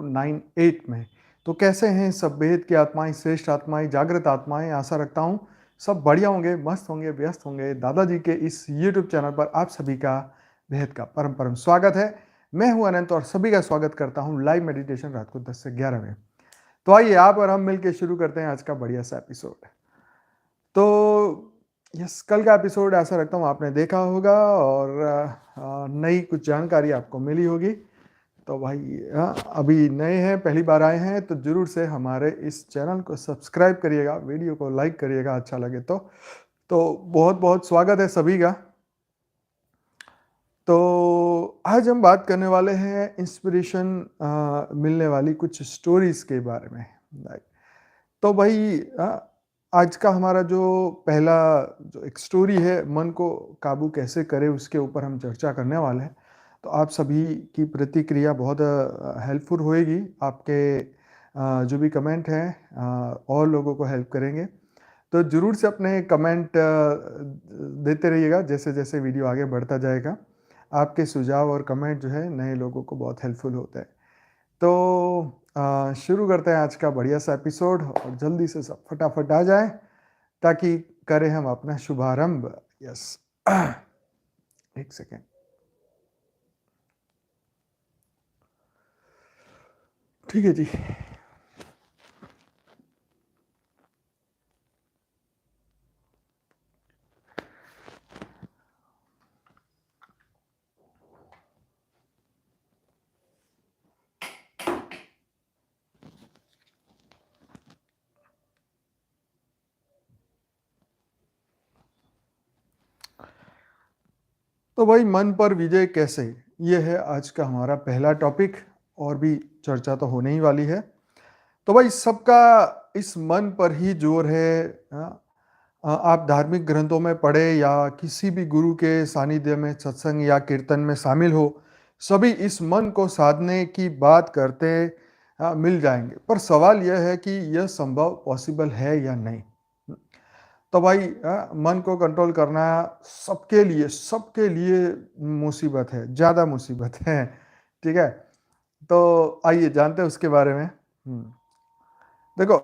098 में। तो कैसे हैं सब भेद की आत्माएं, श्रेष्ठ आत्माएं, जागृत आत्माएं? आशा रखता हूं सब बढ़िया होंगे, मस्त होंगे, व्यस्त होंगे। दादाजी के इस YouTube चैनल पर आप सभी का भेद का परम परम स्वागत है। मैं हूं अनंत और सभी का स्वागत करता हूं लाइव मेडिटेशन रात को 10 से 11 में। तो आइए आप और हम मिलकर शुरू करते हैं आज का बढ़िया सा एपिसोड। तो यस, कल का एपिसोड ऐसा रखता हूँ आपने देखा होगा और नई कुछ जानकारी आपको मिली होगी। तो भाई अभी नए हैं, पहली बार आए हैं तो जरूर से हमारे इस चैनल को सब्सक्राइब करिएगा, वीडियो को लाइक करिएगा अच्छा लगे तो बहुत बहुत स्वागत है सभी का। तो आज हम बात करने वाले हैं इंस्पिरेशन मिलने वाली कुछ स्टोरीज के बारे में। तो भाई आज का हमारा जो पहला जो एक स्टोरी है, मन को काबू कैसे करें, उसके ऊपर हम चर्चा करने वाले हैं। तो आप सभी की प्रतिक्रिया बहुत हेल्पफुल होएगी। आपके जो भी कमेंट हैं और लोगों को हेल्प करेंगे। तो ज़रूर से अपने कमेंट देते रहिएगा जैसे जैसे वीडियो आगे बढ़ता जाएगा। आपके सुझाव और कमेंट जो है नए लोगों को बहुत हेल्पफुल होता है। तो शुरू करते हैं आज का बढ़िया सा एपिसोड और जल्दी से सब फटाफट आ जाए ताकि करें हम अपना शुभारंभ। यस, एक सेकेंड। ठीक है जी। तो भाई मन पर विजय कैसे, ये है आज का हमारा पहला टॉपिक और भी चर्चा तो होने ही वाली है। तो भाई सबका इस मन पर ही जोर है। आप धार्मिक ग्रंथों में पढ़े या किसी भी गुरु के सानिध्य में सत्संग या कीर्तन में शामिल हो, सभी इस मन को साधने की बात करते मिल जाएंगे। पर सवाल यह है कि यह संभव पॉसिबल है या नहीं। तो भाई मन को कंट्रोल करना सबके लिए मुसीबत है, ज़्यादा मुसीबत है। ठीक है, तो आइए जानते हैं उसके बारे में। देखो,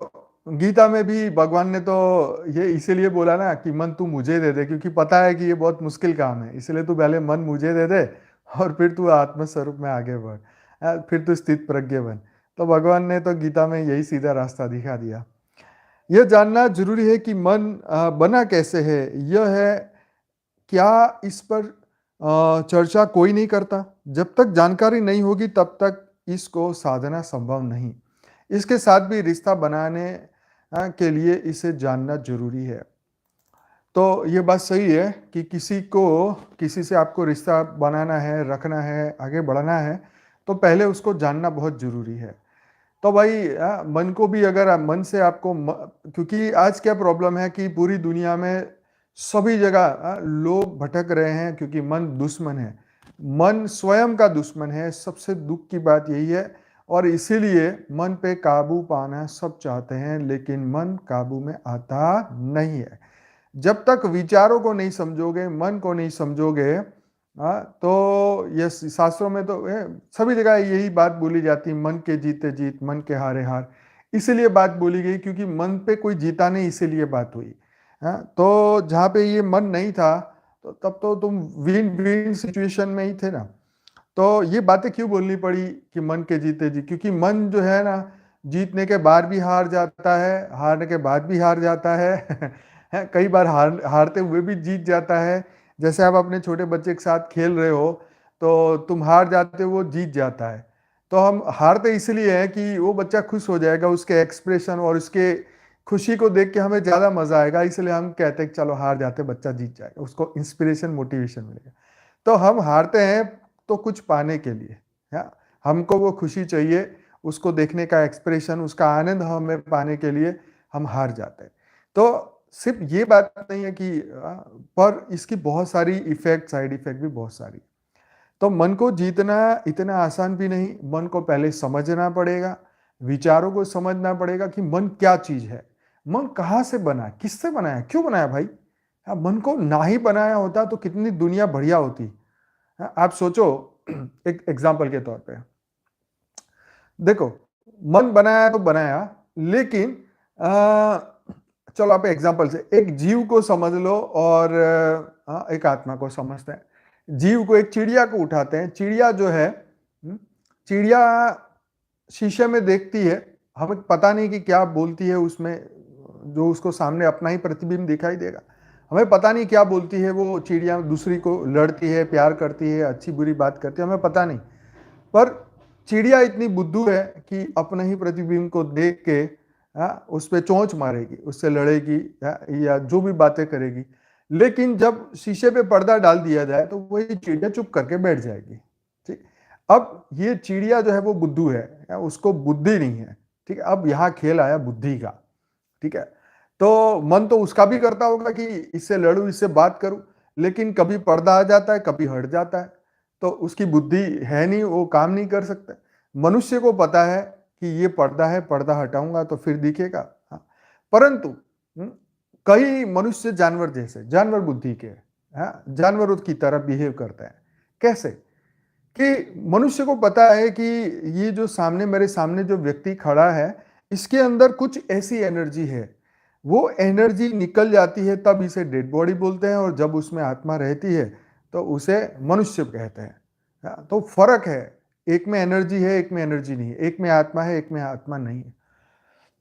गीता में भी भगवान ने तो ये इसीलिए बोला ना कि मन तू मुझे दे दे, क्योंकि पता है कि ये बहुत मुश्किल काम है। इसलिए तू पहले मन मुझे दे दे और फिर तू आत्मस्वरूप में आगे बढ़, फिर तू स्थित प्रज्ञ बन। तो भगवान ने तो गीता में यही सीधा रास्ता दिखा दिया। यह जानना जरूरी है कि मन बना कैसे है। यह है क्या इस पर चर्चा कोई नहीं करता। जब तक जानकारी नहीं होगी तब तक इसको साधना संभव नहीं। इसके साथ भी रिश्ता बनाने के लिए इसे जानना जरूरी है। तो ये बात सही है कि किसी से आपको रिश्ता बनाना है, रखना है, आगे बढ़ना है, तो पहले उसको जानना बहुत जरूरी है। तो भाई मन को भी अगर मन से आपको क्योंकि आज क्या प्रॉब्लम है कि पूरी दुनिया में सभी जगह लोग भटक रहे हैं क्योंकि मन दुश्मन है। मन स्वयं का दुश्मन है। सबसे दुख की बात यही है और इसीलिए मन पे काबू पाना सब चाहते हैं, लेकिन मन काबू में आता नहीं है। जब तक विचारों को नहीं समझोगे, मन को नहीं समझोगे, तो ये शास्त्रों में तो सभी जगह यही बात बोली जाती, मन के जीते जीत, मन के हारे हार। इसीलिए बात बोली गई क्योंकि मन पे कोई जीता नहीं, इसीलिए बात हुई। तो जहाँ पे ये मन नहीं था तो तब तो तुम विन विन सिचुएशन में ही थे ना। तो ये बातें क्यों बोलनी पड़ी कि मन के जीते जी, क्योंकि मन जो है ना, जीतने के बाद भी हार जाता है, हारने के बाद भी हार जाता है कई बार हारते हुए भी जीत जाता है। जैसे आप अपने छोटे बच्चे के साथ खेल रहे हो तो तुम हार जाते हो, वो जीत जाता है। तो हम हारते इसलिए हैं कि वो बच्चा खुश हो जाएगा, उसके एक्सप्रेशन और उसके खुशी को देख के हमें ज़्यादा मजा आएगा, इसलिए हम कहते हैं कि चलो हार जाते, बच्चा जीत जाएगा, उसको इंस्पिरेशन मोटिवेशन मिलेगा। तो हम हारते हैं तो कुछ पाने के लिए, हमको वो खुशी चाहिए, उसको देखने का एक्सप्रेशन, उसका आनंद हमें पाने के लिए हम हार जाते हैं। तो सिर्फ ये बात नहीं है कि पर इसकी बहुत सारी इफेक्ट, साइड इफेक्ट भी बहुत सारी। तो मन को जीतना इतना आसान भी नहीं। मन को पहले समझना पड़ेगा, विचारों को समझना पड़ेगा कि मन क्या चीज है, मन कहाँ से बना है, किससे बनाया, क्यों बनाया। भाई मन को ना ही बनाया होता तो कितनी दुनिया बढ़िया होती। आप सोचो, एक एग्जाम्पल के तौर पे देखो, मन बनाया तो बनाया, लेकिन चलो आप एग्जांपल से एक जीव को समझ लो और एक आत्मा को समझते हैं। जीव को, एक चिड़िया को उठाते हैं। चिड़िया जो है, चिड़िया शीशे में देखती है, हमें पता नहीं कि क्या बोलती है उसमें, जो उसको सामने अपना ही प्रतिबिंब दिखाई देगा। हमें पता नहीं क्या बोलती है वो चिड़िया, दूसरी को लड़ती है, प्यार करती है, अच्छी बुरी बात करती है, हमें पता नहीं। पर चिड़िया इतनी बुद्धू है कि अपने ही प्रतिबिंब को देख के उस पर चोंच मारेगी, उससे लड़ेगी, या जो भी बातें करेगी। लेकिन जब शीशे पे पर्दा डाल दिया जाए तो वही चिड़िया चुप करके बैठ जाएगी। ठीक। अब ये चिड़िया जो है वो बुद्धू है, उसको बुद्धि नहीं है। ठीक है, अब यहाँ खेल आया बुद्धि का। ठीक है, तो मन तो उसका भी करता होगा कि इससे लड़ूं, इससे बात करूं, लेकिन कभी पर्दा आ जाता है, कभी हट जाता है, तो उसकी बुद्धि है नहीं, वो काम नहीं कर सकता। मनुष्य को पता है कि ये पर्दा है, पर्दा हटाऊंगा तो फिर दिखेगा। हाँ। परंतु कई मनुष्य जानवर जैसे, जानवर बुद्धि के, हाँ, जानवरों की तरह बिहेव करते हैं। कैसे? कि मनुष्य को पता है कि ये जो सामने, मेरे सामने जो व्यक्ति खड़ा है, इसके अंदर कुछ ऐसी एनर्जी है, वो एनर्जी निकल जाती है तब इसे डेड बॉडी बोलते हैं, और जब उसमें आत्मा रहती है तो उसे मनुष्य कहते हैं। हाँ, तो फर्क है, एक में एनर्जी है, एक में एनर्जी नहीं है, एक में आत्मा है, एक में आत्मा नहीं है।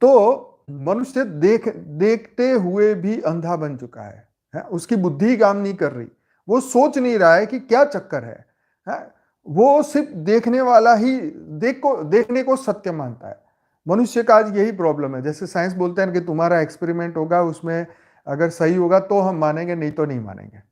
तो मनुष्य देखते हुए भी अंधा बन चुका है, उसकी बुद्धि काम नहीं कर रही, वो सोच नहीं रहा है कि क्या चक्कर है, वो सिर्फ देखने वाला ही, देखने को सत्य मानता है। मनुष्य का आज यही प्रॉब्लम है। जैसे साइंस बोलते हैं कि तुम्हारा एक्सपेरिमेंट होगा, उसमें अगर सही होगा तो हम मानेंगे, नहीं तो नहीं मानेंगे।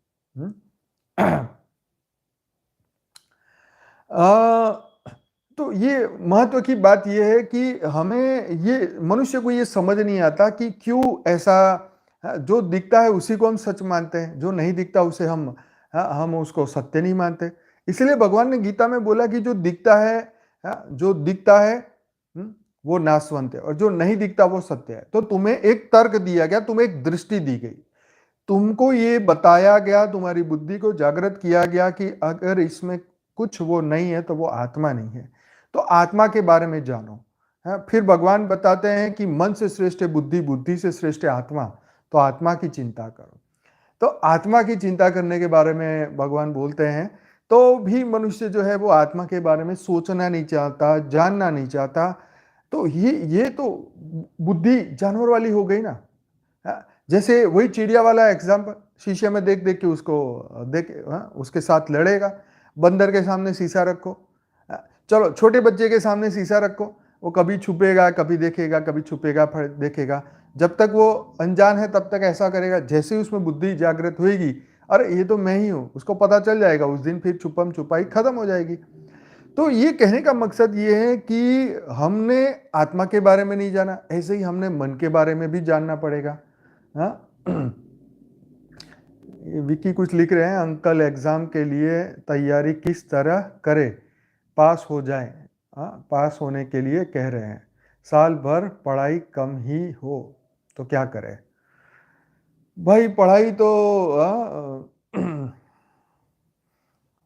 तो ये महत्व की बात यह है कि हमें, ये मनुष्य को ये समझ नहीं आता कि क्यों ऐसा, जो दिखता है उसी को हम सच मानते हैं, जो नहीं दिखता उसे हम उसको सत्य नहीं मानते। इसलिए भगवान ने गीता में बोला कि जो दिखता है, जो दिखता है वो नाशवंत है, और जो नहीं दिखता वो सत्य है। तो तुम्हें एक तर्क दिया गया, तुम्हें एक दृष्टि दी गई, तुमको ये बताया गया, तुम्हारी बुद्धि को जागृत किया गया कि अगर इसमें कुछ वो नहीं है तो वो आत्मा नहीं है। तो आत्मा के बारे में जानो। फिर भगवान बताते हैं कि मन से श्रेष्ठ है बुद्धि, बुद्धि से श्रेष्ठ है आत्मा, तो आत्मा की चिंता करो। तो आत्मा की चिंता करने के बारे में भगवान बोलते हैं। तो भी मनुष्य जो है वो आत्मा के बारे में सोचना नहीं चाहता, जानना नहीं चाहता। तो ये तो बुद्धि जानवर वाली हो गई ना। जैसे वही चिड़िया वाला एग्जाम्पल, शीशे में देख देख के उसको देख, उसके साथ लड़ेगा। बंदर के सामने शीशा रखो, चलो छोटे बच्चे के सामने शीशा रखो, वो कभी छुपेगा, कभी देखेगा, कभी छुपेगा, फिर देखेगा। जब तक वो अनजान है तब तक ऐसा करेगा। जैसे ही उसमें बुद्धि जागृत होगी, अरे ये तो मैं ही हूं, उसको पता चल जाएगा, उस दिन फिर छुपम छुपाई खत्म हो जाएगी। तो ये कहने का मकसद ये है कि हमने आत्मा के बारे में नहीं जाना, ऐसे ही हमने मन के बारे में भी जानना पड़ेगा। हाँ। विकी कुछ लिख रहे हैं, अंकल एग्जाम के लिए तैयारी किस तरह करे, पास हो जाए। हाँ, पास होने के लिए कह रहे हैं, साल भर पढ़ाई कम ही हो तो क्या करें? भाई पढ़ाई तो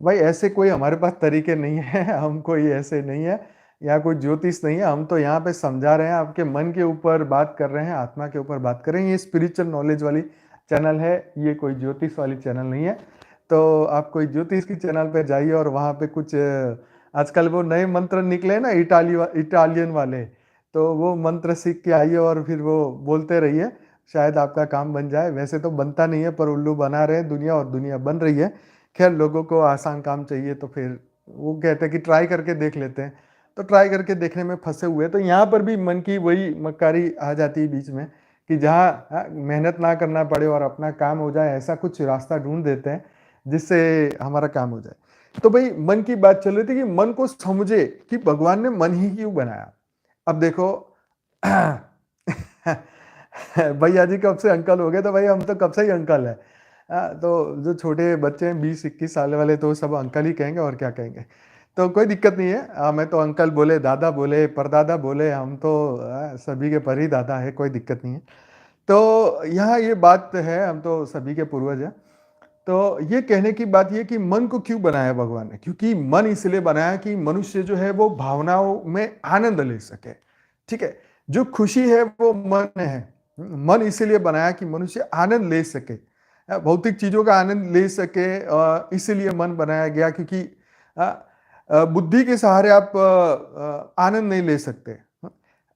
भाई ऐसे कोई हमारे पास तरीके नहीं है, हम कोई ऐसे नहीं है, यहाँ कोई ज्योतिष नहीं है। हम तो यहाँ पे समझा रहे हैं, आपके मन के ऊपर बात कर रहे हैं, आत्मा के ऊपर बात कर रहे हैं। ये स्पिरिचुअल नॉलेज वाली चैनल है, ये कोई ज्योतिष वाली चैनल नहीं है। तो आप कोई ज्योतिष की चैनल पे जाइए और वहाँ पे कुछ आजकल वो नए मंत्र निकले ना, इटालियन वाले, तो वो मंत्र सीख के आइए और फिर वो बोलते रहिए, शायद आपका काम बन जाए। वैसे तो बनता नहीं है, पर उल्लू बना रहे हैं दुनिया, और दुनिया बन रही है। खैर, लोगों को आसान काम चाहिए तो फिर वो कहते हैं कि ट्राई करके देख लेते हैं, तो ट्राई करके देखने में फंसे हुए। तो यहाँ पर भी मन की वही मक्कारी आ जाती है बीच में, कि जहाँ मेहनत ना करना पड़े और अपना काम हो जाए, ऐसा कुछ रास्ता ढूंढ देते हैं जिससे हमारा काम हो जाए। तो भाई मन की बात चल रही थी कि मन को समझे कि भगवान ने मन ही क्यों बनाया। अब देखो भैया जी कब से अंकल हो गए, तो भाई हम तो कब से ही अंकल है। तो जो छोटे बच्चे हैं 20-21 साल वाले, तो सब अंकल ही कहेंगे, और क्या कहेंगे। तो कोई दिक्कत नहीं है, मैं तो अंकल बोले, दादा बोले, परदादा बोले, हम तो सभी के पर ही दादा है, कोई दिक्कत नहीं है। तो यहाँ ये बात है, हम तो सभी के पूर्वज हैं। तो ये कहने की बात ये कि मन को क्यों बनाया भगवान ने? क्योंकि मन इसलिए बनाया कि मनुष्य जो है वो भावनाओं में आनंद ले सके, ठीक है? जो खुशी है वो मन में है। मन इसीलिए बनाया कि मनुष्य आनंद ले सके, भौतिक चीज़ों का आनंद ले सके, इसीलिए मन बनाया गया क्योंकि बुद्धि के सहारे आप आनंद नहीं ले सकते।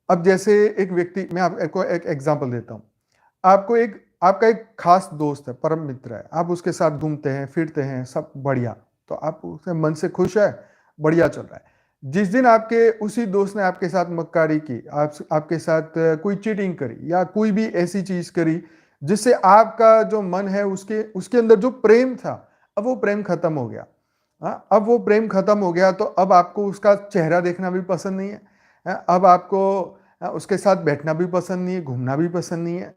अब जैसे एक व्यक्ति, मैं आपको एक एग्जांपल देता हूँ। आपका एक खास दोस्त है, परम मित्र है, आप उसके साथ घूमते हैं, फिरते हैं, सब बढ़िया, तो आप उसके मन से खुश है, बढ़िया चल रहा है। जिस दिन आपके उसी दोस्त ने आपके साथ मक्कारी की, आपके साथ कोई चीटिंग करी या कोई भी ऐसी चीज करी जिससे आपका जो मन है उसके उसके अंदर जो प्रेम था, अब वो प्रेम खत्म हो गया। हाँ, अब वो प्रेम खत्म हो गया तो अब आपको उसका चेहरा देखना भी पसंद नहीं है। अब आपको उसके साथ बैठना भी पसंद नहीं है, घूमना भी पसंद नहीं है,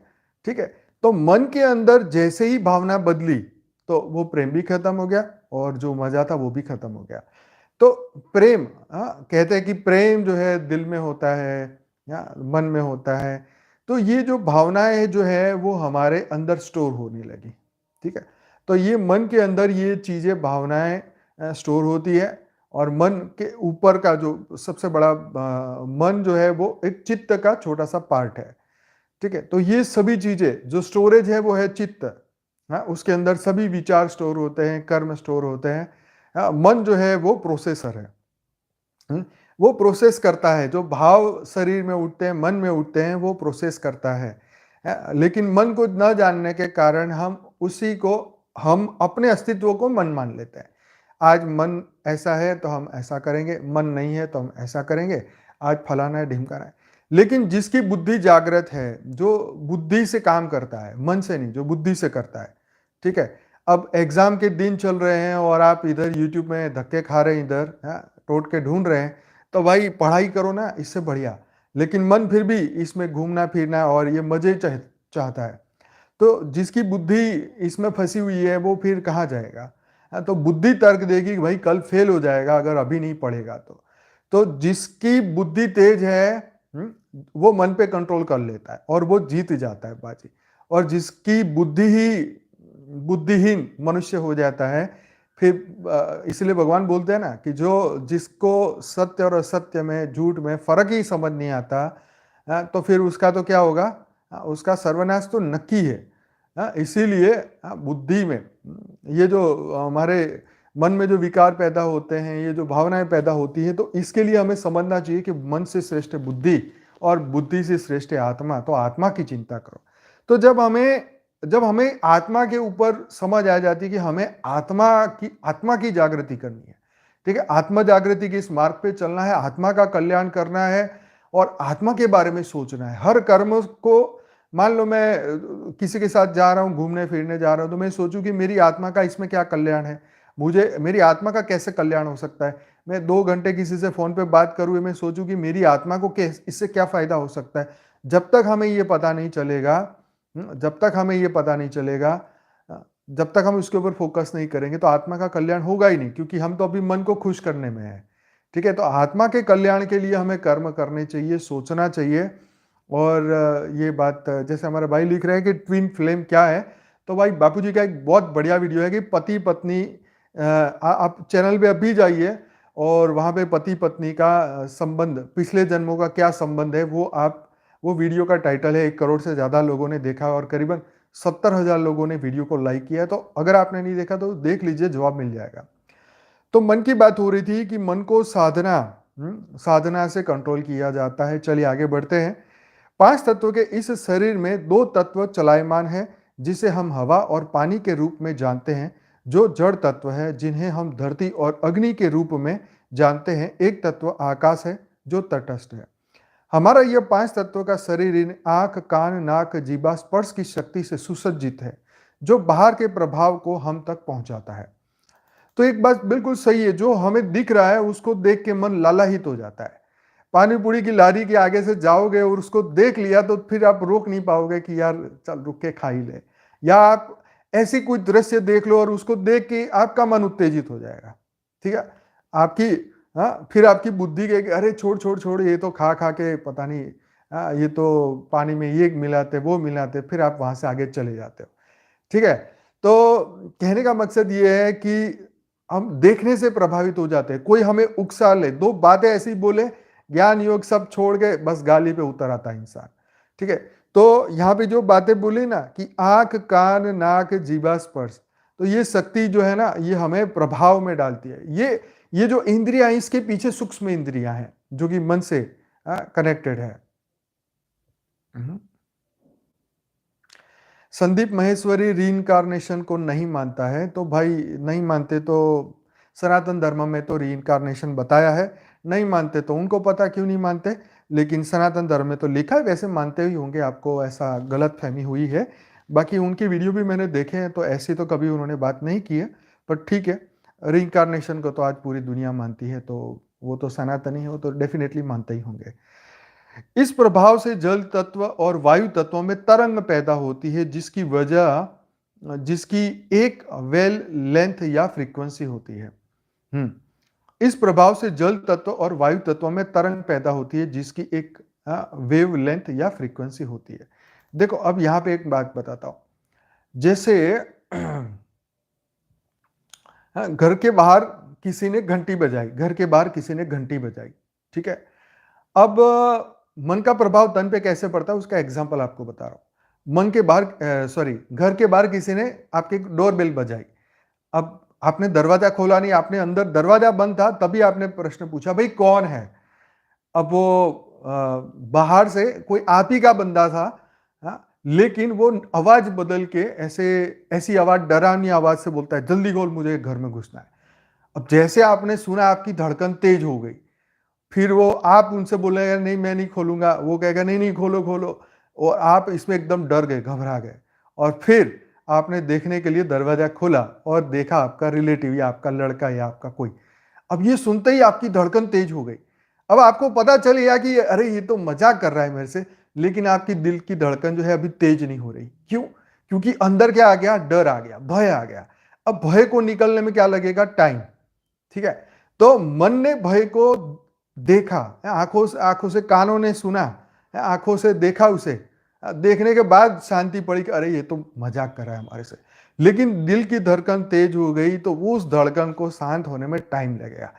ठीक है? तो मन के अंदर जैसे ही भावना बदली तो वो प्रेम भी खत्म हो गया और जो मजा था वो भी खत्म हो गया। तो प्रेम, कहते हैं कि प्रेम जो है दिल में होता है या मन में होता है। तो ये जो भावनाएं जो है वो हमारे अंदर स्टोर होने लगी, ठीक है? तो ये मन के अंदर ये चीजें भावनाएं स्टोर होती है और मन के ऊपर का जो सबसे बड़ा मन जो है वो एक चित्त का छोटा सा पार्ट है, ठीक है? तो ये सभी चीजें जो स्टोरेज है वो है चित्त। हाँ, उसके अंदर सभी विचार स्टोर होते हैं, कर्म स्टोर होते हैं। हाँ, मन जो है वो प्रोसेसर है। वो प्रोसेस करता है, जो भाव शरीर में उठते हैं, मन में उठते हैं, वो प्रोसेस करता है। लेकिन मन को न जानने के कारण हम अपने अस्तित्व को मन मान लेते हैं। आज मन ऐसा है तो हम ऐसा करेंगे, मन नहीं है तो हम ऐसा करेंगे, आज फलाना है, ढिमकाना है। लेकिन जिसकी बुद्धि जागृत है, जो बुद्धि से काम करता है, मन से नहीं, जो बुद्धि से करता है, ठीक है? अब एग्जाम के दिन चल रहे हैं और आप इधर यूट्यूब में धक्के खा रहे हैं, इधर टोट के ढूंढ रहे हैं, तो भाई पढ़ाई करो ना, इससे बढ़िया। लेकिन मन फिर भी इसमें घूमना फिरना और ये मजे चाहता है। तो जिसकी बुद्धि इसमें फंसी हुई है वो फिर कहाँ जाएगा? तो बुद्धि तर्क देगी कि भाई कल फेल हो जाएगा अगर अभी नहीं पढ़ेगा तो जिसकी बुद्धि तेज है, वो मन पे कंट्रोल कर लेता है और वो जीत जाता है बाजी। और जिसकी बुद्धिहीन मनुष्य हो जाता है, फिर इसलिए भगवान बोलते हैं ना कि जिसको सत्य और असत्य में, झूठ में फर्क ही समझ नहीं आता, तो फिर उसका तो क्या होगा? उसका सर्वनाश तो नक्की है। इसीलिए बुद्धि में ये जो हमारे मन में जो विकार पैदा होते हैं, ये जो भावनाएं पैदा होती हैं, तो इसके लिए हमें समझना चाहिए कि मन से श्रेष्ठ बुद्धि और बुद्धि से श्रेष्ठ आत्मा, तो आत्मा की चिंता करो। तो जब हमें आत्मा के ऊपर समझ आ जाती है कि हमें आत्मा की जागृति करनी है, ठीक है? आत्मा जागृति के इस मार्ग पे चलना है, आत्मा का कल्याण करना है और आत्मा के बारे में सोचना है। हर कर्म को, मान लो मैं किसी के साथ जा रहा हूँ, घूमने फिरने जा रहा हूँ, तो मैं सोचूं कि मेरी आत्मा का इसमें क्या कल्याण है, मेरी आत्मा का कैसे कल्याण हो सकता है। मैं 2 घंटे किसी से फोन पे बात करूँ, मैं सोचूं कि मेरी आत्मा को इससे क्या फायदा हो सकता है। जब तक हमें ये पता नहीं चलेगा, जब तक हम उसके ऊपर फोकस नहीं करेंगे तो आत्मा का कल्याण होगा ही नहीं, क्योंकि हम तो अभी मन को खुश करने में है, ठीक है? तो आत्मा के कल्याण के लिए हमें कर्म करने चाहिए, सोचना चाहिए। और ये बात जैसे हमारे भाई लिख रहे हैं कि ट्विन फ्लेम क्या है, तो भाई बापूजी का एक बहुत बढ़िया वीडियो है कि पति पत्नी, आप चैनल पे अभी जाइए और वहाँ पे पति पत्नी का संबंध, पिछले जन्मों का क्या संबंध है, वो वीडियो का टाइटल है। 1 करोड़ से ज़्यादा लोगों ने देखा और करीबन 70,000 लोगों ने वीडियो को लाइक किया है। तो अगर आपने नहीं देखा तो देख लीजिए, जवाब मिल जाएगा। तो मन की बात हो रही थी कि मन को साधना से कंट्रोल किया जाता है। चलिए आगे बढ़ते हैं। 5 तत्वों के इस शरीर में 2 तत्व चलायमान है, जिसे हम हवा और पानी के रूप में जानते हैं। जो जड़ तत्व है, जिन्हें हम धरती और अग्नि के रूप में जानते हैं। एक तत्व आकाश है जो तटस्थ है। हमारा यह 5 तत्वों का शरीर इन आंख, कान, नाक, जीवा, स्पर्श की शक्ति से सुसज्जित है, जो बाहर के प्रभाव को हम तक पहुंचाता है। तो एक बात बिल्कुल सही है, जो हमें दिख रहा है उसको देख के मन लालायित हो जाता है। पानी पूरी की लारी के आगे से जाओगे और उसको देख लिया तो फिर आप रोक नहीं पाओगे कि यार चल रुक के खा ही ले। या आप ऐसी कोई दृश्य देख लो और उसको देख के आपका मन उत्तेजित हो जाएगा, ठीक है? फिर आपकी बुद्धि के अरे छोड़ छोड़ छोड़, ये तो खा खा के पता नहीं, ये तो पानी में ये मिलाते वो मिलाते, फिर आप वहां से आगे चले जाते हो, ठीक है? तो कहने का मकसद ये है कि हम देखने से प्रभावित हो जाते हैं। कोई हमें उकसा ले, दो बातें ऐसी बोले, ज्ञान योग सब छोड़ के बस गाली पे उतर आता है इंसान। ठीक है, तो यहाँ पे जो बातें बोली ना कि आंख, कान, नाक, जीवा, स्पर्श, तो ये शक्ति जो है ना, ये हमें प्रभाव में डालती है। ये जो इंद्रियां हैं, इसके पीछे सूक्ष्म इंद्रियां हैं जो कि मन से कनेक्टेड है। संदीप महेश्वरी रीइंकार्नेशन को नहीं मानता है, तो भाई नहीं मानते तो सनातन धर्म में तो रीइंकार्नेशन बताया है, नहीं मानते तो उनको पता क्यों नहीं मानते, लेकिन सनातन धर्म में तो लिखा है, वैसे मानते ही होंगे, आपको ऐसा गलत फहमी हुई है। बाकी उनकी वीडियो भी मैंने देखे हैं, तो ऐसी तो कभी उन्होंने बात नहीं की है, पर ठीक है, रीइंकार्नेशन को तो आज पूरी दुनिया मानती है, तो वो तो सनातनी है, वो तो डेफिनेटली मानते ही होंगे। इस प्रभाव से जल तत्व और वायु तत्वों में तरंग पैदा होती है, जिसकी एक वेल लेंथ या फ्रीक्वेंसी होती है। इस प्रभाव से जल तत्व और वायु तत्वों में तरंग पैदा होती है, जिसकी एक वेव लेंथ या फ्रीक्वेंसी होती है। देखो, अब यहां पे एक बात बताता हूं। जैसे घर के बाहर किसी ने घंटी बजाई, घर के बाहर किसी ने घंटी बजाई, ठीक है। अब मन का प्रभाव तन पे कैसे पड़ता है, उसका एग्जांपल आपको बता रहा हूं। मन के बाहर घर के बाहर किसी ने आपके डोरबेल बजाई। अब आपने दरवाजा खोला नहीं, आपने अंदर, दरवाजा बंद था, तभी आपने प्रश्न पूछा भाई कौन है। अब वो बाहर से कोई आप ही का बंदा था, लेकिन वो आवाज बदल के ऐसी आवाज, डरावनी आवाज से बोलता है जल्दी खोल, मुझे घर में घुसना है। अब जैसे आपने सुना, आपकी धड़कन तेज हो गई। फिर वो आप उनसे बोलेगा नहीं मैं नहीं खोलूंगा, वो कहेगा नहीं नहीं खोलो खोलो, और आप इसमें एकदम डर गए, घबरा गए, और फिर आपने देखने के लिए दरवाजा खोला और देखा आपका रिलेटिव या आपका लड़का या आपका कोई। अब ये सुनते ही आपकी धड़कन तेज हो गई। अब आपको पता चल गया कि अरे ये तो मजाक कर रहा है मेरे से, लेकिन आपकी दिल की धड़कन जो है अभी तेज नहीं हो रही। क्यों? क्योंकि अंदर क्या आ गया, डर आ गया, भय आ गया। अब भय को निकलने में क्या लगेगा, टाइम। ठीक है, तो मन ने भय को देखा, आंखों से, कानों ने सुना, आंखों से देखा, उसे देखने के बाद शांति पड़ी कि अरे ये तो मजाक कर रहा है हमारे से। लेकिन दिल की धड़कन तेज हो गई, तो उस धड़कन को शांत होने में टाइम लगेगा।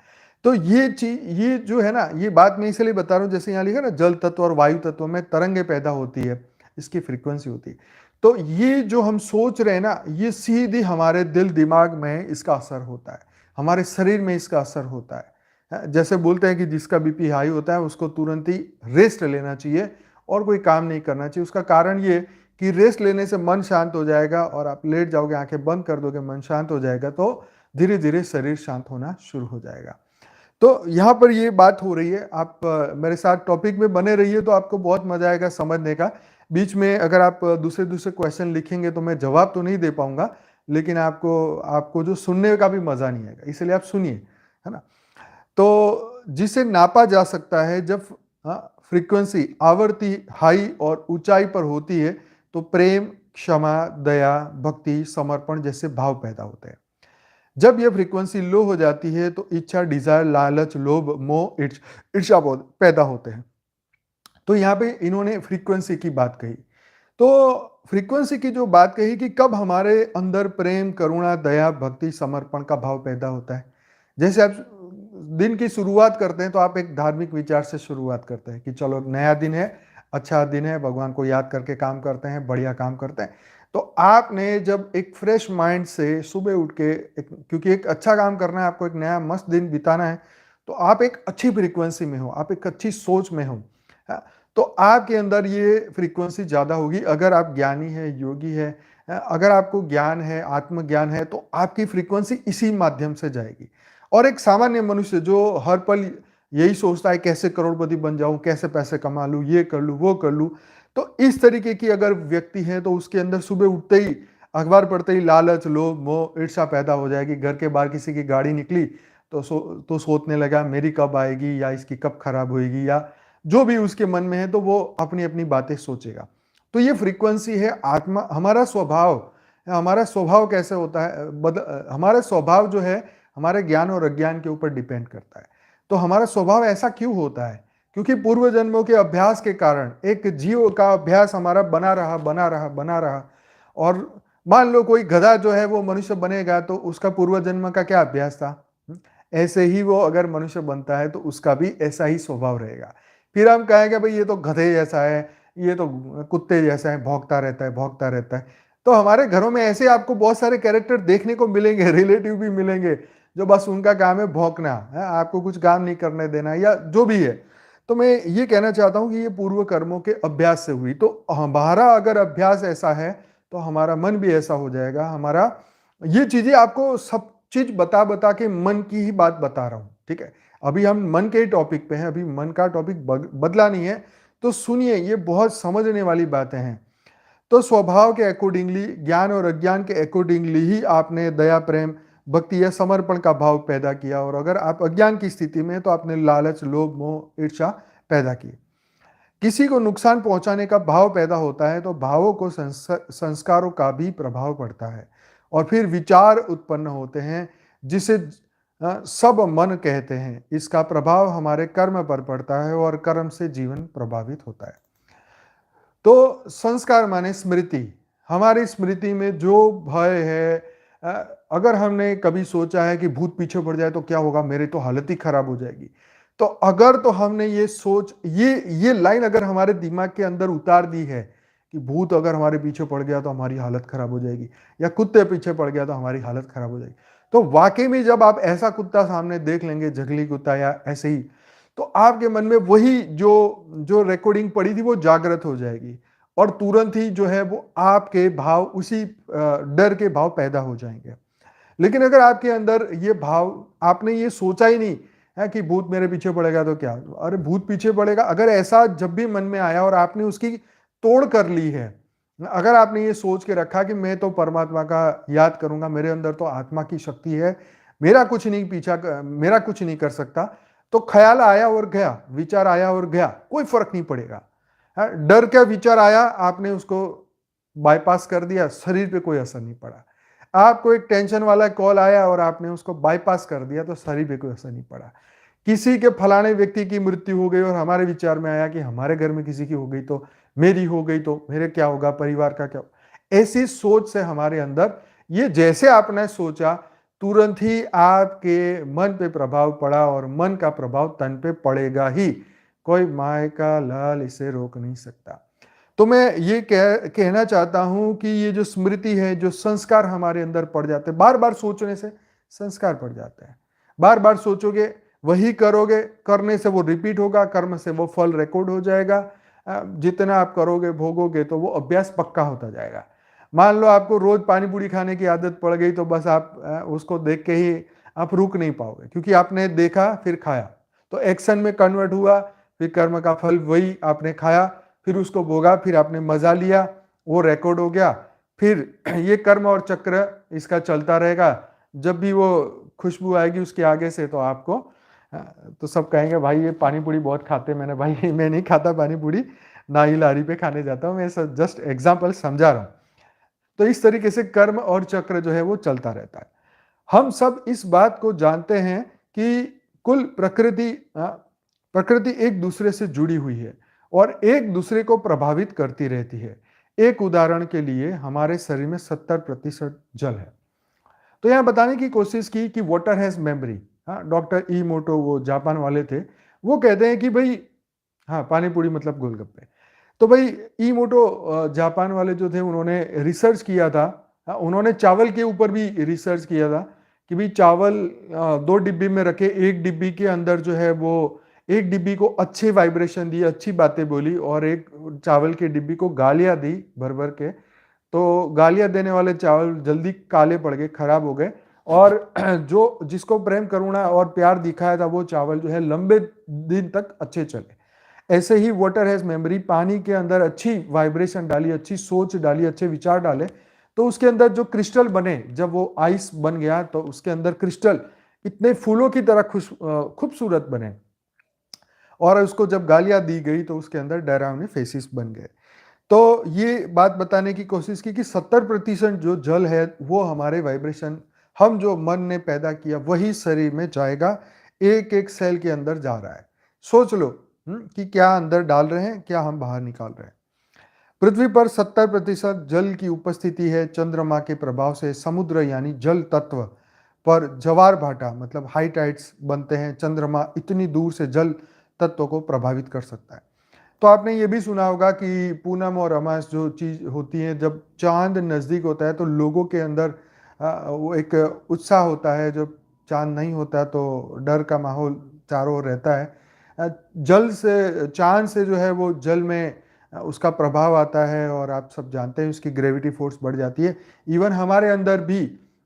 तो ये चीज, ये जो है ना, ये बात मैं इसलिए बता रहा हूं, जैसे यहां लिखा ना, जल तत्व और वायु तत्व में तरंगे पैदा होती है, इसकी फ्रीक्वेंसी होती है। तो ये जो हम सोच रहे हैं ना, ये सीधी हमारे दिल दिमाग में इसका असर होता है, हमारे शरीर में इसका असर होता है। जैसे बोलते हैं कि जिसका बीपी हाई होता है उसको तुरंत ही रेस्ट लेना चाहिए और कोई काम नहीं करना चाहिए। उसका कारण ये कि रेस्ट लेने से मन शांत हो जाएगा, और आप लेट जाओगे, आंखें बंद कर दोगे, मन शांत हो जाएगा, तो धीरे धीरे शरीर शांत होना शुरू हो जाएगा। तो यहाँ पर ये बात हो रही है, आप मेरे साथ टॉपिक में बने रहिए, तो आपको बहुत मजा आएगा समझने का। बीच में अगर आप दूसरे दूसरे क्वेश्चन लिखेंगे तो मैं जवाब तो नहीं दे पाऊंगा, लेकिन आपको जो सुनने का भी मजा नहीं आएगा, इसलिए आप सुनिए, है ना। तो जिसे नापा जा सकता है, जब फ्रीक्वेंसी, आवर्ती हाई और ऊंचाई पर होती है, तो प्रेम, क्षमा, दया, भक्ति, समर्पण जैसे भाव पैदा होते हैं। जब यह फ्रीक्वेंसी लो हो जाती है, तो इच्छा, डिजायर, लालच, लोभ, मोह, ईर्ष्या पैदा होते हैं। तो यहाँ पे इन्होंने फ्रीक्वेंसी की बात कही। तो फ्रीक्वेंसी की जो बात कही कि कब हमारे अंदर प्रेम, करुणा, दया, भक्ति, समर्पण का भाव पैदा होता है। जैसे आप दिन की शुरुआत करते हैं, तो आप एक धार्मिक विचार से शुरुआत करते हैं कि चलो नया दिन है, अच्छा दिन है, भगवान को याद करके काम करते हैं, बढ़िया काम करते हैं। तो आपने जब एक फ्रेश माइंड से सुबह उठ के, क्योंकि एक अच्छा काम करना है आपको, एक नया मस्त दिन बिताना है, तो आप एक अच्छी फ्रीक्वेंसी में हो, आप एक अच्छी सोच में हो, तो आपके अंदर ये फ्रीक्वेंसी ज्यादा होगी। अगर आप ज्ञानी है, योगी है, अगर आपको ज्ञान है, आत्मज्ञान है, तो आपकी फ्रीक्वेंसी इसी माध्यम से जाएगी। और एक सामान्य मनुष्य जो हर पल यही सोचता है कैसे करोड़पति बन जाऊं, कैसे पैसे कमा लूं, ये कर लूं, वो कर लूं, तो इस तरीके की अगर व्यक्ति है, तो उसके अंदर सुबह उठते ही, अखबार पढ़ते ही लालच, लोभ, मोह, ईर्ष्या पैदा हो जाएगी। घर के बाहर किसी की गाड़ी निकली तो सोचने लगा मेरी कब आएगी, या इसकी कब खराब होएगी, या जो भी उसके मन में है, तो वो अपनी अपनी बातें सोचेगा। तो ये फ्रीक्वेंसी है आत्मा, हमारा स्वभाव कैसे होता है, हमारा स्वभाव जो है हमारे ज्ञान और अज्ञान के ऊपर डिपेंड करता है। तो हमारा स्वभाव ऐसा क्यों होता है? क्योंकि पूर्व जन्मों के अभ्यास के कारण एक जीव का अभ्यास हमारा बना रहा, और मान लो कोई गधा जो है वो मनुष्य बनेगा तो उसका पूर्व जन्म का क्या अभ्यास था? ऐसे ही वो अगर मनुष्य बनता है तो उसका भी ऐसा ही स्वभाव रहेगा। फिर हम कहेंगे भाई ये तो गधे जैसा है, ये तो कुत्ते जैसा है, भौंकता रहता है, भौंकता रहता है। तो हमारे घरों में ऐसे आपको बहुत सारे कैरेक्टर देखने को मिलेंगे, रिलेटिव भी मिलेंगे, जो बस उनका काम है भौंकना, है आपको कुछ काम नहीं करने देना या जो भी है। तो मैं ये कहना चाहता हूँ कि ये पूर्व कर्मों के अभ्यास से हुई। तो हमारा अगर अभ्यास ऐसा है तो हमारा मन भी ऐसा हो जाएगा। हमारा ये चीजें आपको सब चीज बता बता के मन की ही बात बता रहा हूं, ठीक है। अभी हम मन के ही टॉपिक पे हैं, अभी मन का टॉपिक बदला नहीं है। तो सुनिए, ये बहुत समझने वाली बातें हैं। तो स्वभाव के अकॉर्डिंगली, ज्ञान और अज्ञान के अकॉर्डिंगली ही आपने दया, प्रेम, भक्ति या समर्पण का भाव पैदा किया। और अगर आप अज्ञान की स्थिति में तो आपने लालच, लोभ, मोह, ईर्ष्या पैदा की। किसी को नुकसान पहुंचाने का भाव पैदा होता है तो भावों को संस्कारों का भी प्रभाव पड़ता है और फिर विचार उत्पन्न होते हैं, जिसे सब मन कहते हैं। इसका प्रभाव हमारे कर्म पर पड़ता है और कर्म से जीवन प्रभावित होता है। तो संस्कार माने स्मृति। हमारी स्मृति में जो भय है, अगर हमने कभी सोचा है कि भूत पीछे पड़ जाए तो क्या होगा, मेरी तो हालत ही खराब हो जाएगी, तो अगर तो हमने ये सोच, ये लाइन अगर हमारे दिमाग के अंदर उतार दी है कि भूत अगर हमारे पीछे पड़ गया तो हमारी हालत खराब हो जाएगी, या कुत्ते पीछे पड़ गया तो हमारी हालत खराब हो जाएगी, तो वाकई में जब आप ऐसा कुत्ता सामने देख लेंगे, जंगली कुत्ता या ऐसे ही, तो आपके मन में वही जो जो रिकॉर्डिंग पड़ी थी वो जागृत हो जाएगी और तुरंत ही जो है वो आपके भाव, उसी डर के भाव पैदा हो जाएंगे। लेकिन अगर आपके अंदर ये भाव, आपने ये सोचा ही नहीं है कि भूत मेरे पीछे पड़ेगा तो क्या, अरे भूत पीछे पड़ेगा, अगर ऐसा जब भी मन में आया और आपने उसकी तोड़ कर ली है, अगर आपने ये सोच के रखा कि मैं तो परमात्मा का याद करूंगा, मेरे अंदर तो आत्मा की शक्ति है, मेरा कुछ नहीं मेरा कुछ नहीं कर सकता, तो ख्याल आया और गया, विचार आया और गया, कोई फर्क नहीं पड़ेगा। डर का विचार आया, आपने उसको बाईपास कर दिया, शरीर पे कोई असर नहीं पड़ा। आपको एक टेंशन वाला कॉल आया और आपने उसको बाईपास कर दिया तो शरीर पे कोई असर नहीं पड़ा। किसी के फलाने व्यक्ति की मृत्यु हो गई और हमारे विचार में आया कि हमारे घर में किसी की हो गई तो मेरी हो गई तो मेरे क्या होगा, परिवार का क्या होगा। ऐसी सोच से हमारे अंदर, ये जैसे आपने सोचा तुरंत ही आपके मन पे प्रभाव पड़ा और मन का प्रभाव तन पे पड़ेगा ही। कोई माय का लाल इसे रोक नहीं सकता। तो मैं ये कहना चाहता हूं कि ये जो स्मृति है, जो संस्कार हमारे अंदर पड़ जाते हैं, बार बार सोचने से संस्कार पड़ जाते हैं। बार बार सोचोगे, वही करोगे, करने से वो रिपीट होगा, कर्म से वो फल रिकॉर्ड हो जाएगा। जितना आप करोगे, भोगोगे, तो वो अभ्यास पक्का होता जाएगा। मान लो आपको रोज पानी पूरी खाने की आदत पड़ गई तो बस आप उसको देख के ही आप रुक नहीं पाओगे, क्योंकि आपने देखा फिर खाया, तो एक्शन में कन्वर्ट हुआ, फिर कर्म का फल वही आपने खाया, फिर उसको भोगा, फिर आपने मजा लिया, वो रिकॉर्ड हो गया। फिर ये कर्म और चक्र इसका चलता रहेगा। जब भी वो खुशबू आएगी उसके आगे से तो आपको तो सब कहेंगे भाई ये पानी पूरी बहुत खाते। मैंने भाई मैं नहीं खाता पानी पूरी, ना ही लारी पे खाने जाता हूँ, मैं जस्ट एग्जाम्पल समझा रहा हूँ। तो इस तरीके से कर्म और चक्र जो है वो चलता रहता है। हम सब इस बात को जानते हैं कि कुल प्रकृति एक दूसरे से जुड़ी हुई है और एक दूसरे को प्रभावित करती रहती है। एक उदाहरण के लिए हमारे शरीर में 70% जल है। तो यहां बताने की कोशिश की कि वाटर हैज मेमोरी। हाँ, डॉक्टर ई मोटो, वो जापान वाले थे, वो कहते हैं कि भाई, हाँ पानी पूरी मतलब गोलगप्पे। तो भाई ई मोटो जापान वाले जो थे, उन्होंने रिसर्च किया था। उन्होंने चावल के ऊपर भी रिसर्च किया था कि भाई चावल 2 डिब्बी में रखे, एक डिब्बी के अंदर जो है वो एक डिब्बी को अच्छे वाइब्रेशन दी, अच्छी बातें बोली, और एक चावल के डिब्बी को गालियां दी भर भर के। तो गालियां देने वाले चावल जल्दी काले पड़ गए, खराब हो गए, और जो जिसको प्रेम, करुणा और प्यार दिखाया था वो चावल जो है लंबे दिन तक अच्छे चले। ऐसे ही वाटर हैज मेमोरी। पानी के अंदर अच्छी वाइब्रेशन डाली, अच्छी सोच डाली, अच्छे विचार डाले, तो उसके अंदर जो क्रिस्टल बने, जब वो आइस बन गया तो उसके अंदर क्रिस्टल इतने फूलों की तरह खूबसूरत बने, और उसको जब गालियां दी गई तो उसके अंदर डरावने फेसिस बन गए। तो ये बात बताने की कोशिश की कि 70% जो जल है वो हमारे वाइब्रेशन, हम जो मन ने पैदा किया वही शरीर में जाएगा, एक एक सेल के अंदर जा रहा है। सोच लो कि क्या अंदर डाल रहे हैं, क्या हम बाहर निकाल रहे हैं। पृथ्वी पर 70% जल की उपस्थिति है। चंद्रमा के प्रभाव से समुद्र यानी जल तत्व पर ज्वार भाटा मतलब हाई टाइड्स बनते हैं। चंद्रमा इतनी दूर से जल तत्व को प्रभावित कर सकता है। तो आपने ये भी सुना होगा कि पूनम और अमास जो चीज होती है, जब चांद नजदीक होता है तो लोगों के अंदर वो एक उत्साह होता है। जब चांद नहीं होता तो डर का माहौल चारों ओर रहता है। जल से चांद से जो है वो जल में उसका प्रभाव आता है और आप सब जानते हैं उसकी ग्रेविटी फोर्स बढ़ जाती है। इवन हमारे अंदर भी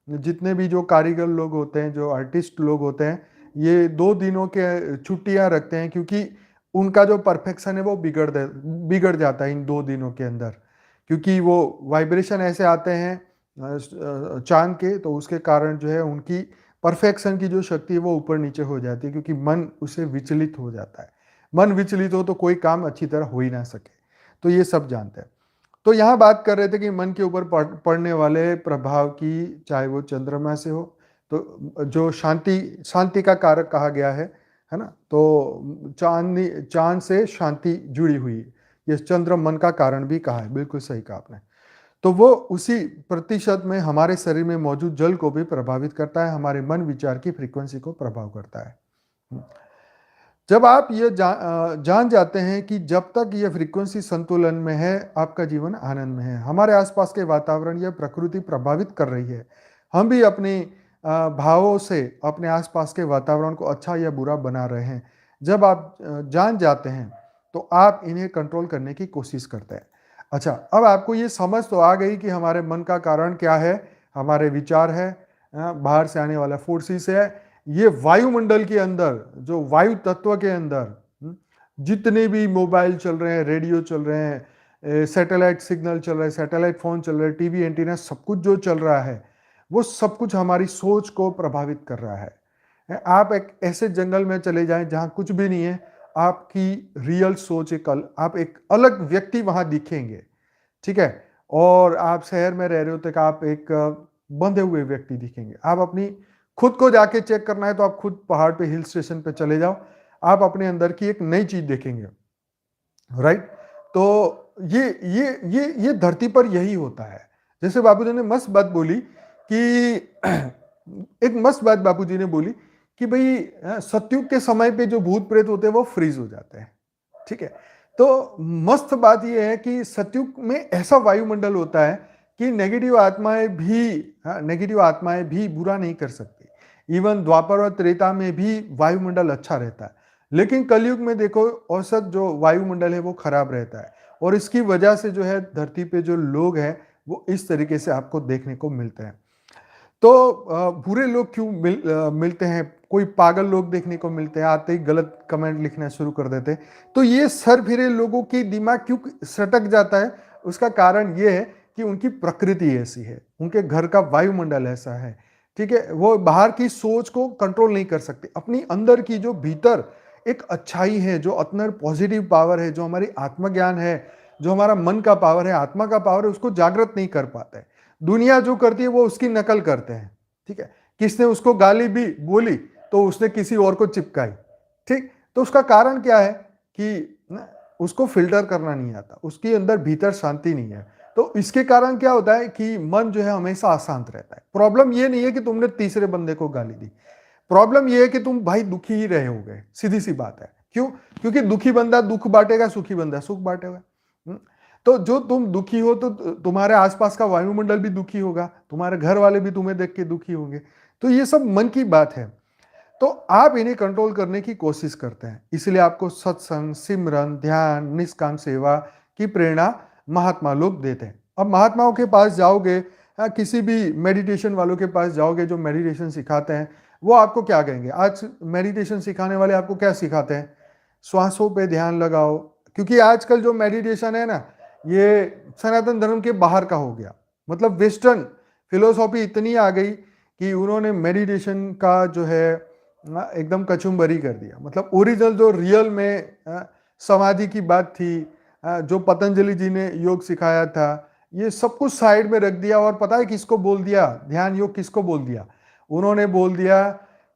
जितने भी जो कारीगर लोग होते हैं, जो आर्टिस्ट लोग होते हैं, ये 2 दिनों के छुट्टियां रखते हैं क्योंकि उनका जो परफेक्शन है वो बिगड़ जाता है इन 2 दिनों के अंदर, क्योंकि वो वाइब्रेशन ऐसे आते हैं चांद के, तो उसके कारण जो है उनकी परफेक्शन की जो शक्ति है वो ऊपर नीचे हो जाती है, क्योंकि मन उससे विचलित हो जाता है। मन विचलित हो तो कोई काम अच्छी तरह हो ही ना सके। तो ये सब जानते हैं। तो यहाँ बात कर रहे थे कि मन के ऊपर पड़ने वाले प्रभाव की, चाहे वो चंद्रमा से हो, तो जो शांति शांति का कारक कहा गया है ना। तो चांद से शांति जुड़ी हुई है। ये चंद्र मन का कारण भी कहा है, बिल्कुल सही कहा आपने। तो वो उसी प्रतिशत में हमारे शरीर में मौजूद जल को भी प्रभावित करता है, हमारे मन विचार की फ्रीक्वेंसी को प्रभाव करता है। जब आप ये जान जाते हैं कि जब तक ये फ्रीक्वेंसी संतुलन में है, आपका जीवन आनंद में है। हमारे आसपास के वातावरण या प्रकृति प्रभावित कर रही है। हम भी अपने भावों से अपने आसपास के वातावरण को अच्छा या बुरा बना रहे हैं। जब आप जान जाते हैं तो आप इन्हें कंट्रोल करने की कोशिश करते हैं। अच्छा, अब आपको ये समझ तो आ गई कि हमारे मन का कारण क्या है। हमारे विचार है, बाहर से आने वाला फोर्सेस है, ये वायुमंडल के अंदर, जो वायु तत्व के अंदर जितने भी मोबाइल चल रहे हैं, रेडियो चल रहे हैं, सैटेलाइट सिग्नल चल रहे हैं, सैटेलाइट फोन चल रहे हैं, टीवी एंटीना, सब कुछ जो चल रहा है वो सब कुछ हमारी सोच को प्रभावित कर रहा है। आप एक ऐसे जंगल में चले जाएं जहां कुछ भी नहीं है, आपकी रियल सोच आप एक अलग व्यक्ति वहां दिखेंगे, ठीक है। और आप शहर में रह रहे होते, आप एक बंधे हुए व्यक्ति दिखेंगे। आप अपनी खुद को जाके चेक करना है तो आप खुद पहाड़ पे, हिल स्टेशन पे चले जाओ, आप अपने अंदर की एक नई चीज देखेंगे, राइट। तो ये धरती पर यही होता है। जैसे बापूजी ने मस्त बात बोली कि एक मस्त बात बापूजी ने बोली कि भाई सतयुग के समय पे जो भूत प्रेत होते हैं वो फ्रीज हो जाते हैं, ठीक है। तो मस्त बात यह है कि सतयुग में ऐसा वायुमंडल होता है कि नेगेटिव आत्माएं भी बुरा नहीं कर सकती। इवन द्वापर और त्रेता में भी वायुमंडल अच्छा रहता है, लेकिन कलयुग में देखो औसत जो वायुमंडल है वो खराब रहता है। और इसकी वजह से जो है धरती पे जो लोग हैं वो इस तरीके से आपको देखने को मिलते हैं। तो बुरे लोग क्यों मिलते हैं? कोई पागल लोग देखने को मिलते हैं, आते ही गलत कमेंट लिखना शुरू कर देते हैं। तो ये सरफिरे लोगों की दिमाग क्यों सटक जाता है? उसका कारण ये है कि उनकी प्रकृति ऐसी है, उनके घर का वायुमंडल ऐसा है, ठीक है। वो बाहर की सोच को कंट्रोल नहीं कर सकते। अपनी अंदर की जो भीतर एक अच्छाई है, जो अंदर पॉजिटिव पावर है, जो हमारी आत्मज्ञान है, जो हमारा मन का पावर है, आत्मा का पावर है, उसको जागृत नहीं कर पाते। दुनिया जो करती है वो उसकी नकल करते हैं, ठीक है। किसने उसको गाली भी बोली तो उसने किसी और को चिपकाई, ठीक। तो उसका कारण क्या है कि उसको फिल्टर करना नहीं आता, उसके अंदर भीतर शांति नहीं है। तो इसके कारण क्या होता है कि मन जो है हमेशा अशांत रहता है। प्रॉब्लम ये नहीं है कि तुमने तीसरे बंदे को गाली दी, प्रॉब्लम ये है कि तुम भाई दुखी ही रहे होगे, सीधी सी बात है। क्यों? क्योंकि दुखी बंदा दुख बांटेगा, सुखी बंदा सुख बांटेगा। तो जो तुम दुखी हो तो तुम्हारे आसपास का वायुमंडल भी दुखी होगा, तुम्हारे घर वाले भी तुम्हें देख के दुखी होंगे। तो ये सब मन की बात है। तो आप इन्हें कंट्रोल करने की कोशिश करते हैं, इसलिए आपको सत्संग, सिमरन, ध्यान, निष्काम सेवा की प्रेरणा महात्मा लोग देते हैं। अब महात्माओं के पास जाओगे, किसी भी मेडिटेशन वालों के पास जाओगे जो मेडिटेशन सिखाते हैं, वो आपको क्या कहेंगे? आज मेडिटेशन सिखाने वाले आपको क्या सिखाते हैं? श्वासों पे ध्यान लगाओ। क्योंकि आजकल जो मेडिटेशन है ना, ये सनातन धर्म के बाहर का हो गया। मतलब वेस्टर्न फिलोसॉफी इतनी आ गई कि उन्होंने मेडिटेशन का जो है एकदम कचुम्बरी कर दिया। मतलब ओरिजिनल जो रियल में समाधि की बात थी, जो पतंजलि जी ने योग सिखाया था, ये सब कुछ साइड में रख दिया। और पता है किसको बोल दिया? ध्यान योग किसको बोल दिया? उन्होंने बोल दिया